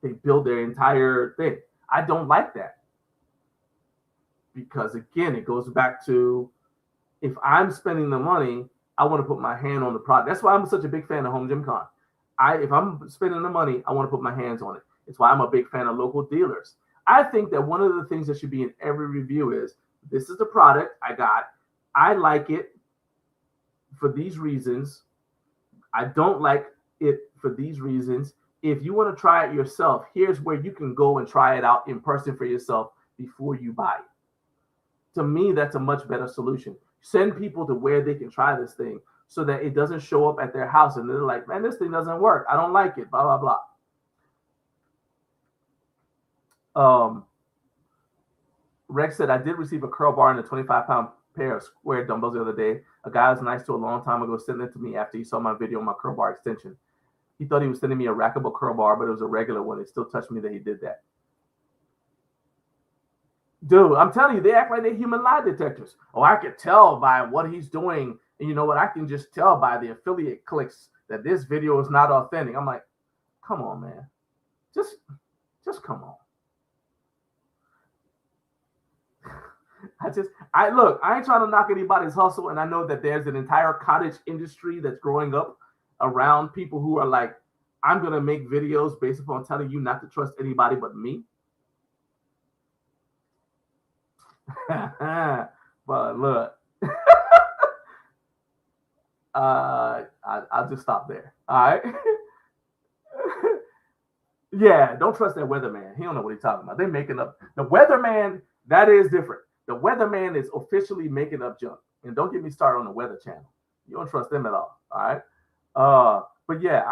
They build their entire thing. I don't like that, because again, it goes back to, if I'm spending the money, I want to put my hand on the product. That's why I'm such a big fan of Home Gym Con. If I'm spending the money, I want to put my hands on it. It's why I'm a big fan of local dealers. I think that one of the things that should be in every review is, this is the product I got. I like it for these reasons. I don't like it for these reasons. If you want to try it yourself, here's where you can go and try it out in person for yourself before you buy it. To me, that's a much better solution. Send people to where they can try this thing, so that it doesn't show up at their house and they're like, man, this thing doesn't work. I don't like it, blah, blah, blah. Rex said, I did receive a curl bar and a 25-pound pair of square dumbbells the other day. A guy was nice to a long time ago sent it to me after he saw my video on my curl bar extension. He thought he was sending me a rackable curl bar, but it was a regular one. It still touched me that he did that. Dude, I'm telling you, they act like they're human lie detectors. Oh, I could tell by what he's doing. And you know what? I can just tell by the affiliate clicks that this video is not authentic. I'm like, come on, man. Just come on. Look, I ain't trying to knock anybody's hustle. And I know that there's an entire cottage industry that's growing up around people who are like, I'm going to make videos based upon telling you not to trust anybody but me. But look, I'll just stop there. All right. Yeah, don't trust that weatherman. He don't know what he's talking about. They're making up. The weatherman, that is different. The weatherman is officially making up junk. And don't get me started on the Weather Channel. You don't trust them at all. All right. But yeah,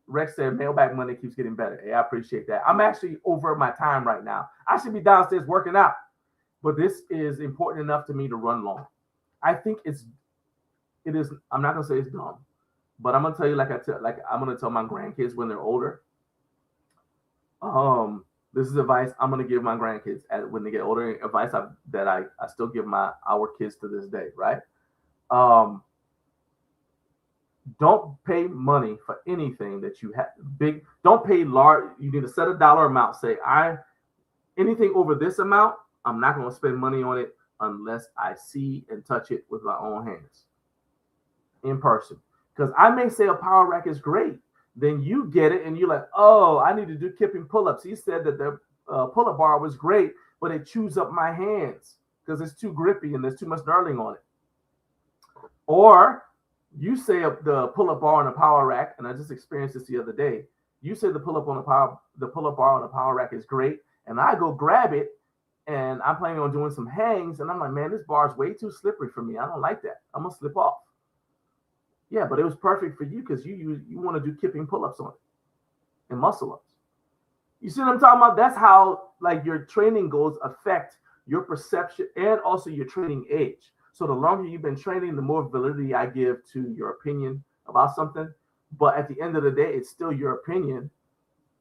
Rex said Mailbag Monday keeps getting better. Hey, I appreciate that. I'm actually over my time right now. I should be downstairs working out. But this is important enough to me to run long. I think it is. I'm not gonna say it's dumb, but I'm gonna tell you, I'm gonna tell my grandkids when they're older. This is advice I'm gonna give my grandkids when they get older. Advice that I still give our kids to this day. Right? Don't pay money for anything that you have big. Don't pay large. You need to set a dollar amount. Say anything over this amount, I'm not going to spend money on it unless I see and touch it with my own hands in person. Because I may say a power rack is great. Then you get it and you're like, oh, I need to do kipping pull-ups. He said that the pull-up bar was great, but it chews up my hands because it's too grippy and there's too much knurling on it. Or you say the pull-up bar on a power rack, and I just experienced this the other day. You say the pull-up bar on a power rack is great, and I go grab it, and I'm planning on doing some hangs, and I'm like, man, this bar is way too slippery for me. I don't like that. I'm gonna slip off. Yeah, but it was perfect for you because you want to do kipping pull-ups on it and muscle ups. You see what I'm talking about? That's how like your training goals affect your perception and also your training age. So the longer you've been training, the more validity I give to your opinion about something. But at the end of the day, it's still your opinion.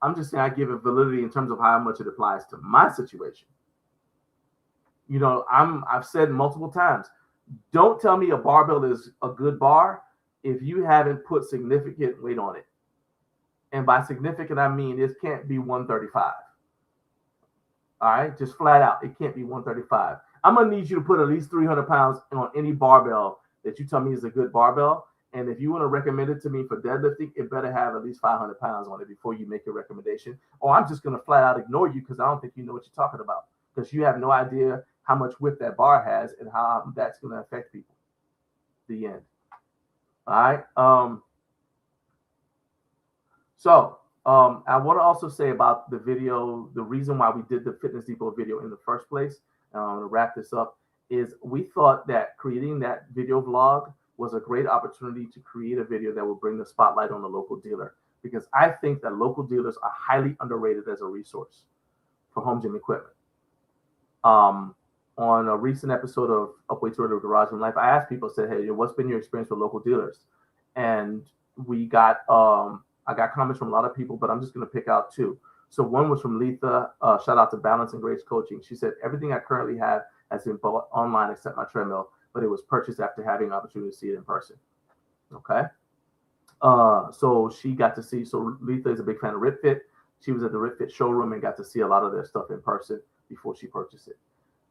I'm just saying I give it validity in terms of how much it applies to my situation. You know, I've said multiple times, don't tell me a barbell is a good bar if you haven't put significant weight on it. And by significant, I mean it can't be 135. All right, just flat out, it can't be 135. I'm gonna need you to put at least 300 pounds on any barbell that you tell me is a good barbell. And if you want to recommend it to me for deadlifting, it better have at least 500 pounds on it before you make your recommendation. Or I'm just gonna flat out ignore you because I don't think you know what you're talking about, because you have no idea how much width that bar has and how that's going to affect people. The end. All right. So I want to also say about the video, the reason why we did the Fitness Depot video in the first place, to wrap this up, is we thought that creating that video vlog was a great opportunity to create a video that will bring the spotlight on the local dealer, because I think that local dealers are highly underrated as a resource for home gym equipment. On a recent episode of Upway Tour of Garage and Life, I asked people, said, "Hey, what's been your experience with local dealers?" And we got I got comments from a lot of people, but I'm just going to pick out two. So one was from Letha. Shout out to Balance and Grace Coaching. She said, "Everything I currently have has been bought online except my treadmill, but it was purchased after having an opportunity to see it in person." Okay. So she got to see. So Letha is a big fan of RipFit. She was at the RipFit showroom and got to see a lot of their stuff in person before she purchased it.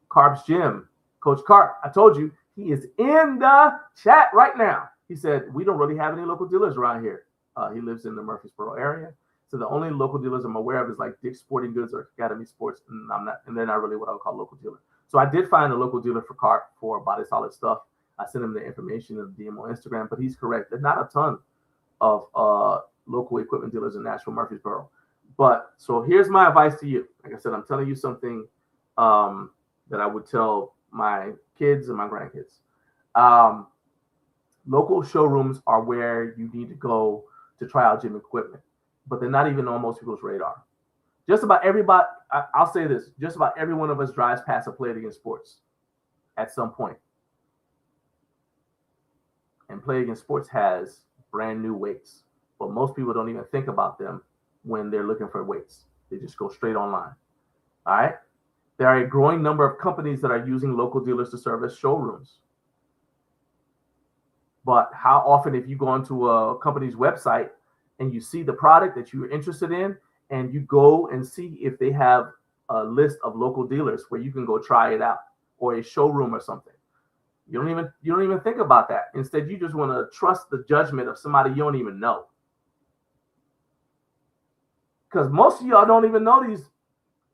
Carb's Gym, Coach Carp, I told you, he is in the chat right now. He said, "We don't really have any local dealers around here." He lives in the Murfreesboro area. So the only local dealers I'm aware of is like Dick's Sporting Goods or Academy Sports, and they're not really what I would call local dealer. So I did find a local dealer for Carp for Body Solid stuff. I sent him the information and DM on Instagram, but he's correct. There's not a ton of local equipment dealers in Nashville, Murfreesboro. But so here's my advice to you. Like I said, I'm telling you something that I would tell my kids and my grandkids. Local showrooms are where you need to go to try out gym equipment, but they're not even on most people's radar. Just about everybody, I'll say this, just about every one of us drives past a Play It Again Sports at some point. And Play It Again Sports has brand new weights, but most people don't even think about them when they're looking for weights. They just go straight online. All right. There are a growing number of companies that are using local dealers to serve as showrooms. But how often, if you go onto a company's website and you see the product that you're interested in, and you go and see if they have a list of local dealers where you can go try it out, or a showroom or something, you don't even think about that. Instead, you just want to trust the judgment of somebody you don't even know. Because most of y'all don't even know these.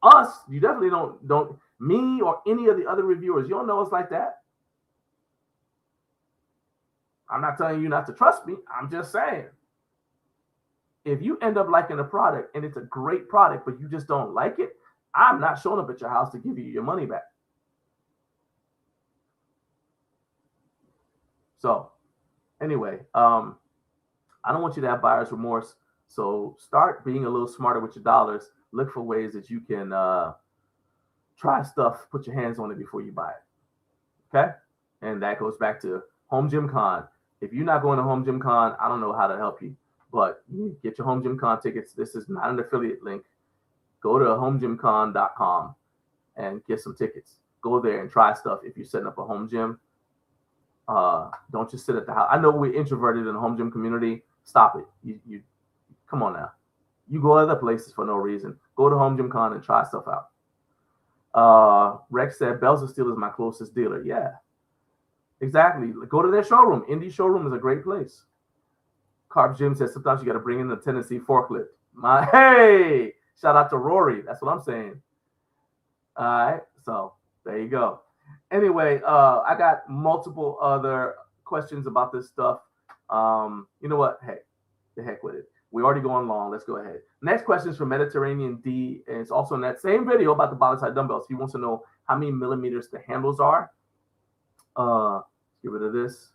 Us, you definitely don't me or any of the other reviewers. You don't know us like that. I'm not telling you not to trust me. I'm just saying, if you end up liking a product and it's a great product, but you just don't like it, I'm not showing up at your house to give you your money back. So anyway, I don't want you to have buyer's remorse. So start being a little smarter with your dollars. Look for ways that you can try stuff, put your hands on it before you buy it. Okay? And that goes back to Home Gym Con. If you're not going to Home Gym Con, I don't know how to help you, but you get your Home Gym Con tickets. This is not an affiliate link. Go to homegymcon.com and get some tickets. Go there and try stuff. If you're setting up a home gym, don't just sit at the house. I know we're introverted in the home gym community. Stop it. You come on now. You go other places for no reason. Go to Home Gym Con and try stuff out. Rex said, Bells of Steel is my closest dealer. Yeah, exactly. Go to their showroom. Indie showroom is a great place. Carb Jim says, sometimes you got to bring in the Tennessee forklift. Hey, shout out to Rory. That's what I'm saying. All right. So there you go. Anyway, I got multiple other questions about this stuff. You know what? Hey, the heck with it. We already going long. Let's go ahead. Next question is from Mediterranean D, and it's also in that same video about the body side dumbbells. He wants to know how many millimeters the handles are. Get rid of this.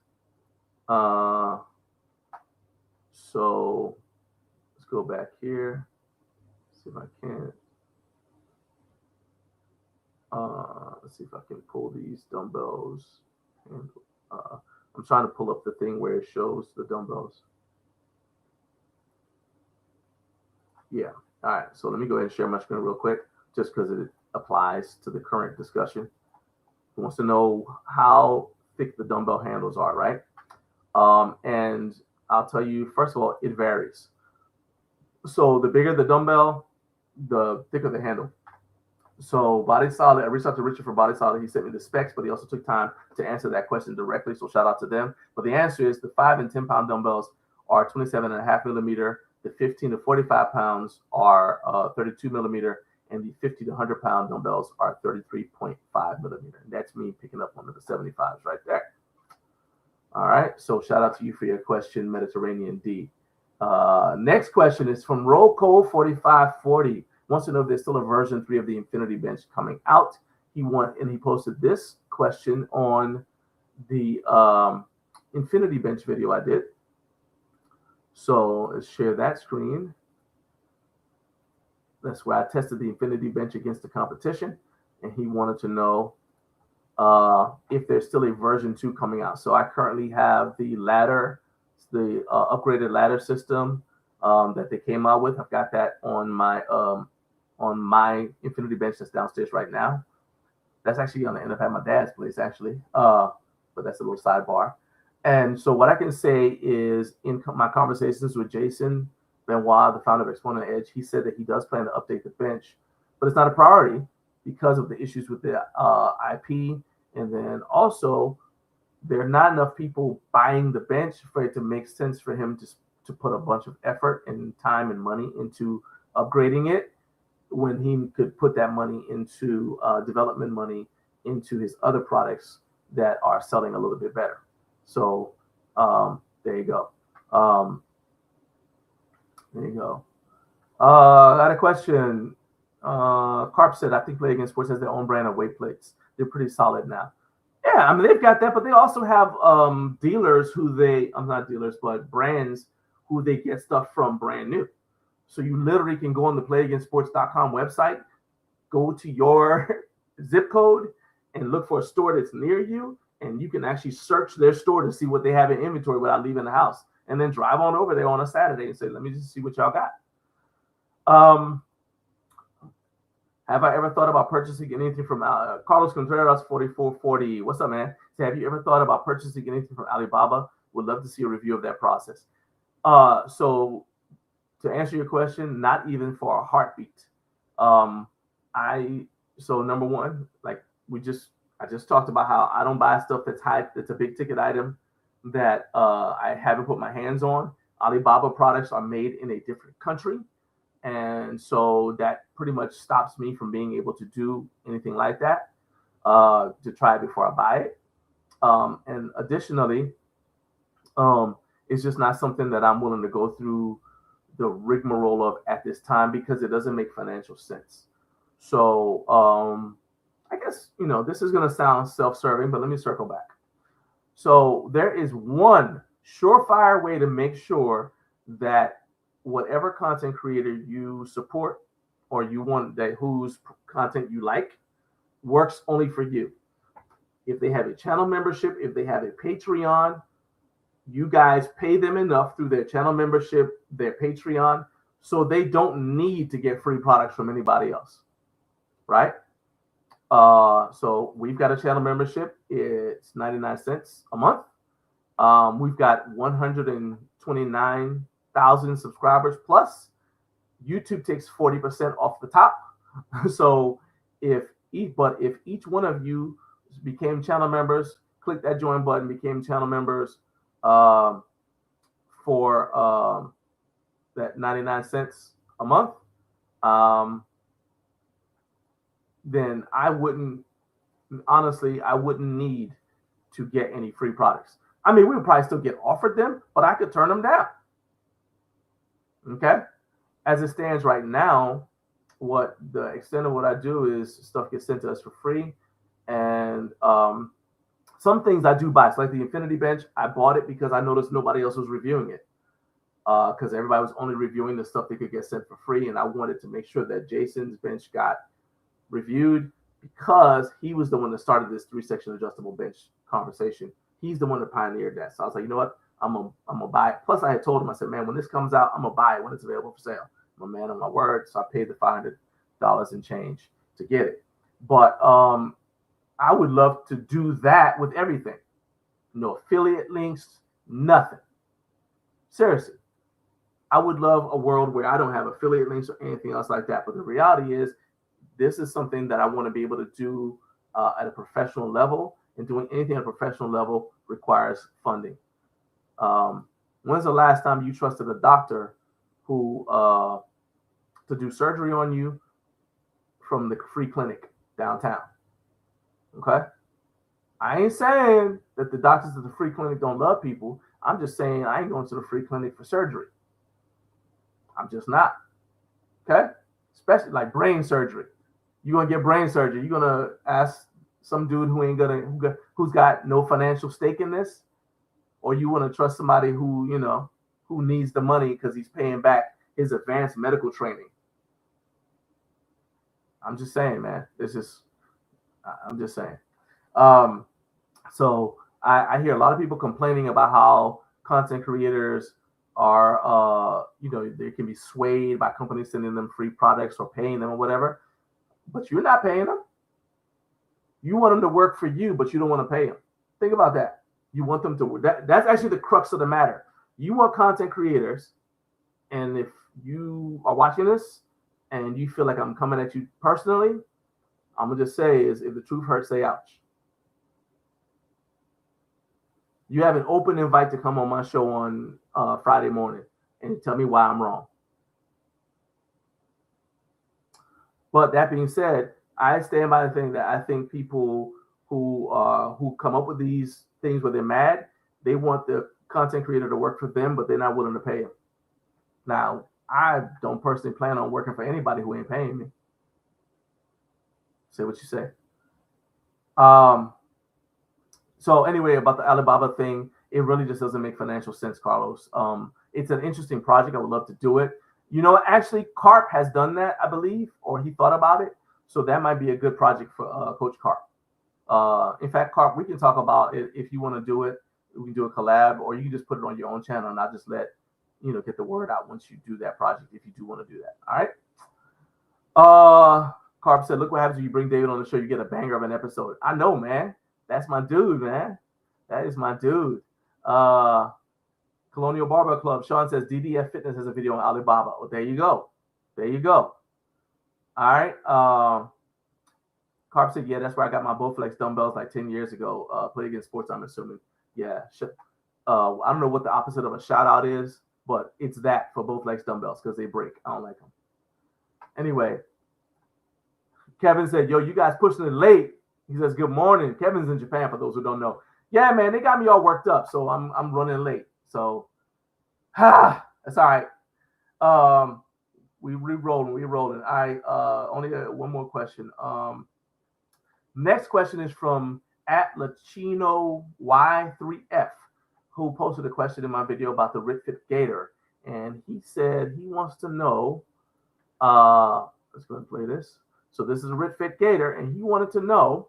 So let's go back here. See if I can. Let's see if I can pull these dumbbells. And, I'm trying to pull up the thing where it shows the dumbbells. Yeah. All right. So let me go ahead and share my screen real quick, just because it applies to the current discussion. He wants to know how thick the dumbbell handles are, right? And I'll tell you, first of all, it varies. So the bigger the dumbbell, the thicker the handle. So Body Solid, I reached out to Richard for Body Solid. He sent me the specs, but he also took time to answer that question directly. So shout out to them. But the answer is the 5 and 10 pound dumbbells are 27.5 millimeter. The 15 to 45 pounds are 32 millimeter, and the 50 to 100 pound dumbbells are 33.5 millimeter. And that's me picking up one of the 75s right there. All right. So shout out to you for your question, Mediterranean D. Next question is from Rollco 4540. Wants to know if there's still a version 3 of the Infinity Bench coming out. He posted this question on the Infinity Bench video I did. So let's share that screen. That's where I tested the Infinity Bench against the competition. and he wanted to know if there's still a version 2 coming out. So I currently have the ladder, the upgraded ladder system that they came out with. I've got that on my infinity bench that's downstairs right now. That's actually going to end up at my dad's place, actually. But that's a little sidebar. And so what I can say is, in my conversations with Jason Benoit, the founder of Exponent Edge, he said that he does plan to update the bench, but it's not a priority because of the issues with the IP. And then also, there are not enough people buying the bench for it to make sense for him to put a bunch of effort and time and money into upgrading it, when he could put that money into development money into his other products that are selling a little bit better. So there you go. There you go. I got a question. Carp said, I think Play Against Sports has their own brand of weight plates. They're pretty solid now. Yeah, I mean, they've got that, but they also have dealers who I'm not dealers, but brands who they get stuff from brand new. So you literally can go on the playagainstsports.com website, go to your zip code, and look for a store that's near you, and you can actually search their store to see what they have in inventory without leaving the house, and then drive on over there on a Saturday and say, let me just see what y'all got. Have I ever thought about purchasing anything from Carlos Contreras 4440? What's up, man? So have you ever thought about purchasing anything from Alibaba? Would love to see a review of that process. So to answer your question, not even for a heartbeat. So number one, like I just talked about how I don't buy stuff that's hype, that's a big ticket item that I haven't put my hands on. Alibaba products are made in a different country. And so that pretty much stops me from being able to do anything like that, to try it before I buy it. And additionally, it's just not something that I'm willing to go through the rigmarole of at this time, because it doesn't make financial sense. So I guess, this is going to sound self-serving, but let me circle back. So there is one surefire way to make sure that whatever content creator you support or you want, that whose content you like, works only for you. If they have a channel membership, if they have a Patreon, you guys pay them enough through their channel membership, their Patreon, so they don't need to get free products from anybody else, right? So we've got a channel membership. It's 99 cents a month. We've got 129,000 subscribers plus. YouTube takes 40% off the top. So if each one of you became channel members, click that join button, became channel members for that 99 cents a month, then I wouldn't need to get any free products. I mean, we would probably still get offered them, but I could turn them down. Okay? As it stands right now, what the extent of what I do is stuff gets sent to us for free. And some things I do buy. So like the Infinity Bench, I bought it because I noticed nobody else was reviewing it. Because everybody was only reviewing the stuff they could get sent for free. And I wanted to make sure that Jason's bench got reviewed, because he was the one that started this 3-section adjustable bench conversation. He's the one that pioneered that. So I was like, you know what? I'm gonna buy it. Plus, I had told him, I said, man, when this comes out, I'm gonna buy it when it's available for sale. I'm a man on my word. So I paid the $500 and change to get it. But I would love to do that with everything. No affiliate links, nothing. Seriously. I would love a world where I don't have affiliate links or anything else like that. But the reality is, this is something that I want to be able to do at a professional level, and doing anything at a professional level requires funding. When's the last time you trusted a doctor who to do surgery on you from the free clinic downtown? Okay. I ain't saying that the doctors at the free clinic don't love people. I'm just saying I ain't going to the free clinic for surgery. I'm just not. Okay. Especially like brain surgery. You're going to get brain surgery. You're going to ask some dude who's got no financial stake in this? Or you want to trust somebody who needs the money because he's paying back his advanced medical training? I'm just saying, man, I'm just saying. So I hear a lot of people complaining about how content creators are, they can be swayed by companies sending them free products or paying them or whatever. But you're not paying them. You want them to work for you, but you don't want to pay them. Think about that. You want them to work. That's actually the crux of the matter. You want content creators, and if you are watching this and you feel like I'm coming at you personally, I'm gonna just say is if the truth hurts, say ouch. You have an open invite to come on my show on Friday morning and tell me why I'm wrong. But that being said, I stand by the thing that I think people who come up with these things where they're mad, they want the content creator to work for them, but they're not willing to pay them. Now, I don't personally plan on working for anybody who ain't paying me. Say what you say. So anyway, about the Alibaba thing, it really just doesn't make financial sense, Carlos. It's an interesting project. I would love to do it. You know, actually, Carp has done that, I believe, or he thought about it. So that might be a good project for Coach Carp. In fact, Carp, we can talk about it if you want to do it. We can do a collab, or you can just put it on your own channel, and I'll just get the word out once you do that project, if you do want to do that. All right. Carp said, look what happens when you bring David on the show. You get a banger of an episode. I know, man. That's my dude, man. That is my dude. Colonial Barber Club. Sean says DDF Fitness has a video on Alibaba. Well, there you go. There you go. All right. Carp said, yeah, that's where I got my Bowflex dumbbells like 10 years ago. Play against sports, I'm assuming. Yeah. I don't know what the opposite of a shout out is, but it's that for Bowflex dumbbells because they break. I don't like them. Anyway, Kevin said, yo, you guys pushing it late. He says, good morning. Kevin's in Japan, for those who don't know. Yeah, man, they got me all worked up, so I'm running late. So, that's all right. We rolling. I only got one more question. Next question is from @LachinoY3F, who posted a question in my video about the RitFit Gator. And he said he wants to know, let's go and play this. So this is a RitFit Gator, and he wanted to know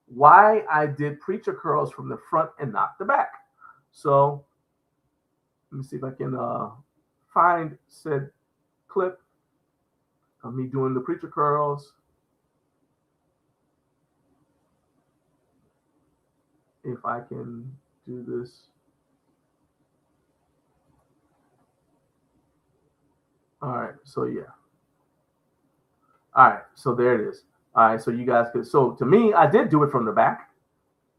why I did preacher curls from the front and not the back. So let me see if I can find said clip of me doing the preacher curls. If I can do this. All right, so yeah. All right, so there it is. All right, so you guys could. So to me, I did do it from the back.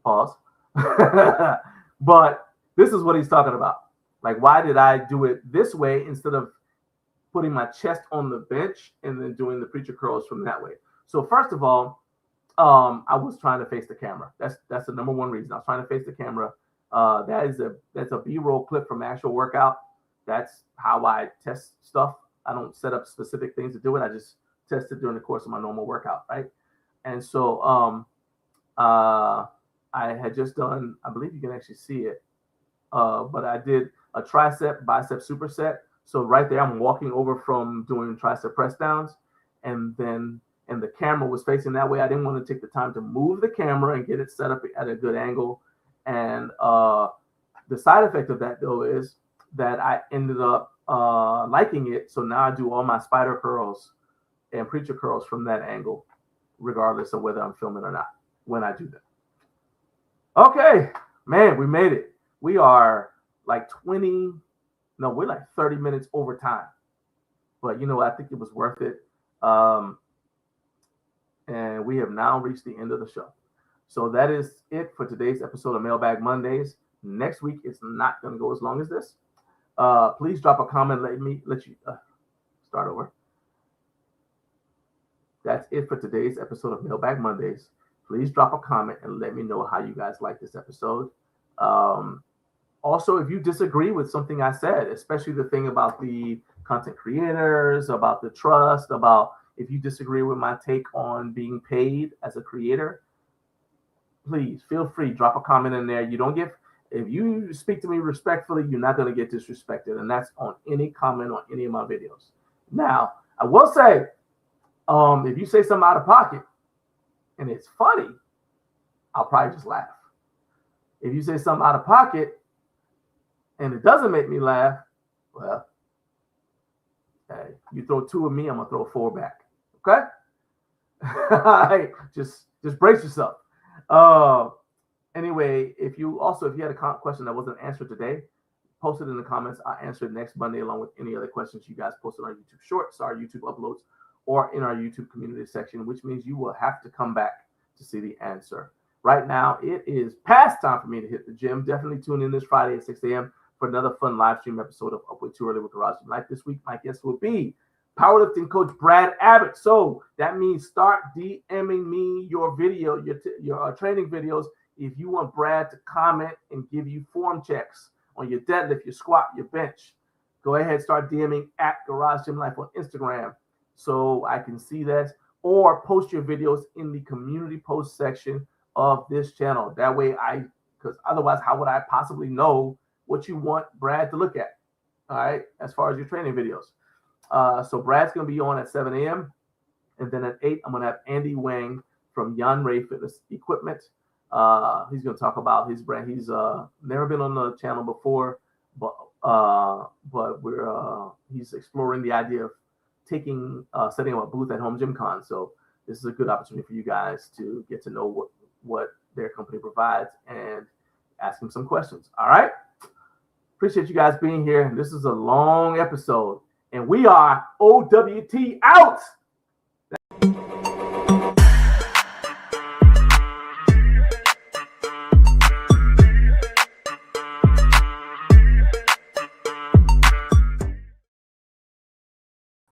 Pause. But this is what he's talking about. Like, why did I do it this way instead of putting my chest on the bench and then doing the preacher curls from that way? So first of all, I was trying to face the camera. That's the number one reason. I was trying to face the camera. That's a B-roll clip from actual workout. That's how I test stuff. I don't set up specific things to do it. I just test it during the course of my normal workout, right? And so I had just done, I believe you can actually see it, but I did a tricep bicep superset. So right there, I'm walking over from doing tricep press downs, and the camera was facing that way. I didn't want to take the time to move the camera and get it set up at a good angle. And the side effect of that, though, is that I ended up liking it. So now I do all my spider curls and preacher curls from that angle, regardless of whether I'm filming or not, when I do them. Okay, man, we made it. We are like we're like 30 minutes over time. But, I think it was worth it. And we have now reached the end of the show. So that is it for today's episode of Mailbag Mondays. Next week, it's not going to go as long as this. Please drop a comment. Let you start over. That's it for today's episode of Mailbag Mondays. Please drop a comment and let me know how you guys like this episode. Also, if you disagree with something I said, especially the thing about the content creators, about the trust, about if you disagree with my take on being paid as a creator, please feel free, drop a comment in there. If you speak to me respectfully, you're not going to get disrespected. And that's on any comment on any of my videos. Now, I will say, if you say something out of pocket, and it's funny, I'll probably just laugh. If you say something out of pocket and it doesn't make me laugh, well, hey, you throw 2 at me, I'm gonna throw 4 back. Okay? just brace yourself. Anyway, if you had a question that wasn't answered today, post it in the comments. I'll answer it next Monday along with any other questions you guys posted on YouTube Shorts, our YouTube uploads, or in our YouTube community section, which means you will have to come back to see the answer. Right now, it is past time for me to hit the gym. Definitely tune in this Friday at 6 a.m. for another fun live stream episode of Up Way Too Early with Garage Gym Life. This week, my guest will be powerlifting coach Brad Abbott. So that means start DMing me your video, your training videos, if you want Brad to comment and give you form checks on your deadlift, your squat, your bench. Go ahead, start DMing at Garage Gym Life on Instagram so I can see that, or post your videos in the community post section of this channel. That way because otherwise, how would I possibly know what you want Brad to look at? All right, as far as your training videos. So Brad's going to be on at 7 a.m. And then at 8, I'm going to have Andy Wang from Yan Ray Fitness Equipment. He's going to talk about his brand. He's never been on the channel before, but he's exploring the idea of setting up a booth at Home Gym Con. So this is a good opportunity for you guys to get to know what their company provides and ask him some questions. All right. Appreciate you guys being here. This is a long episode, and we are OWT out.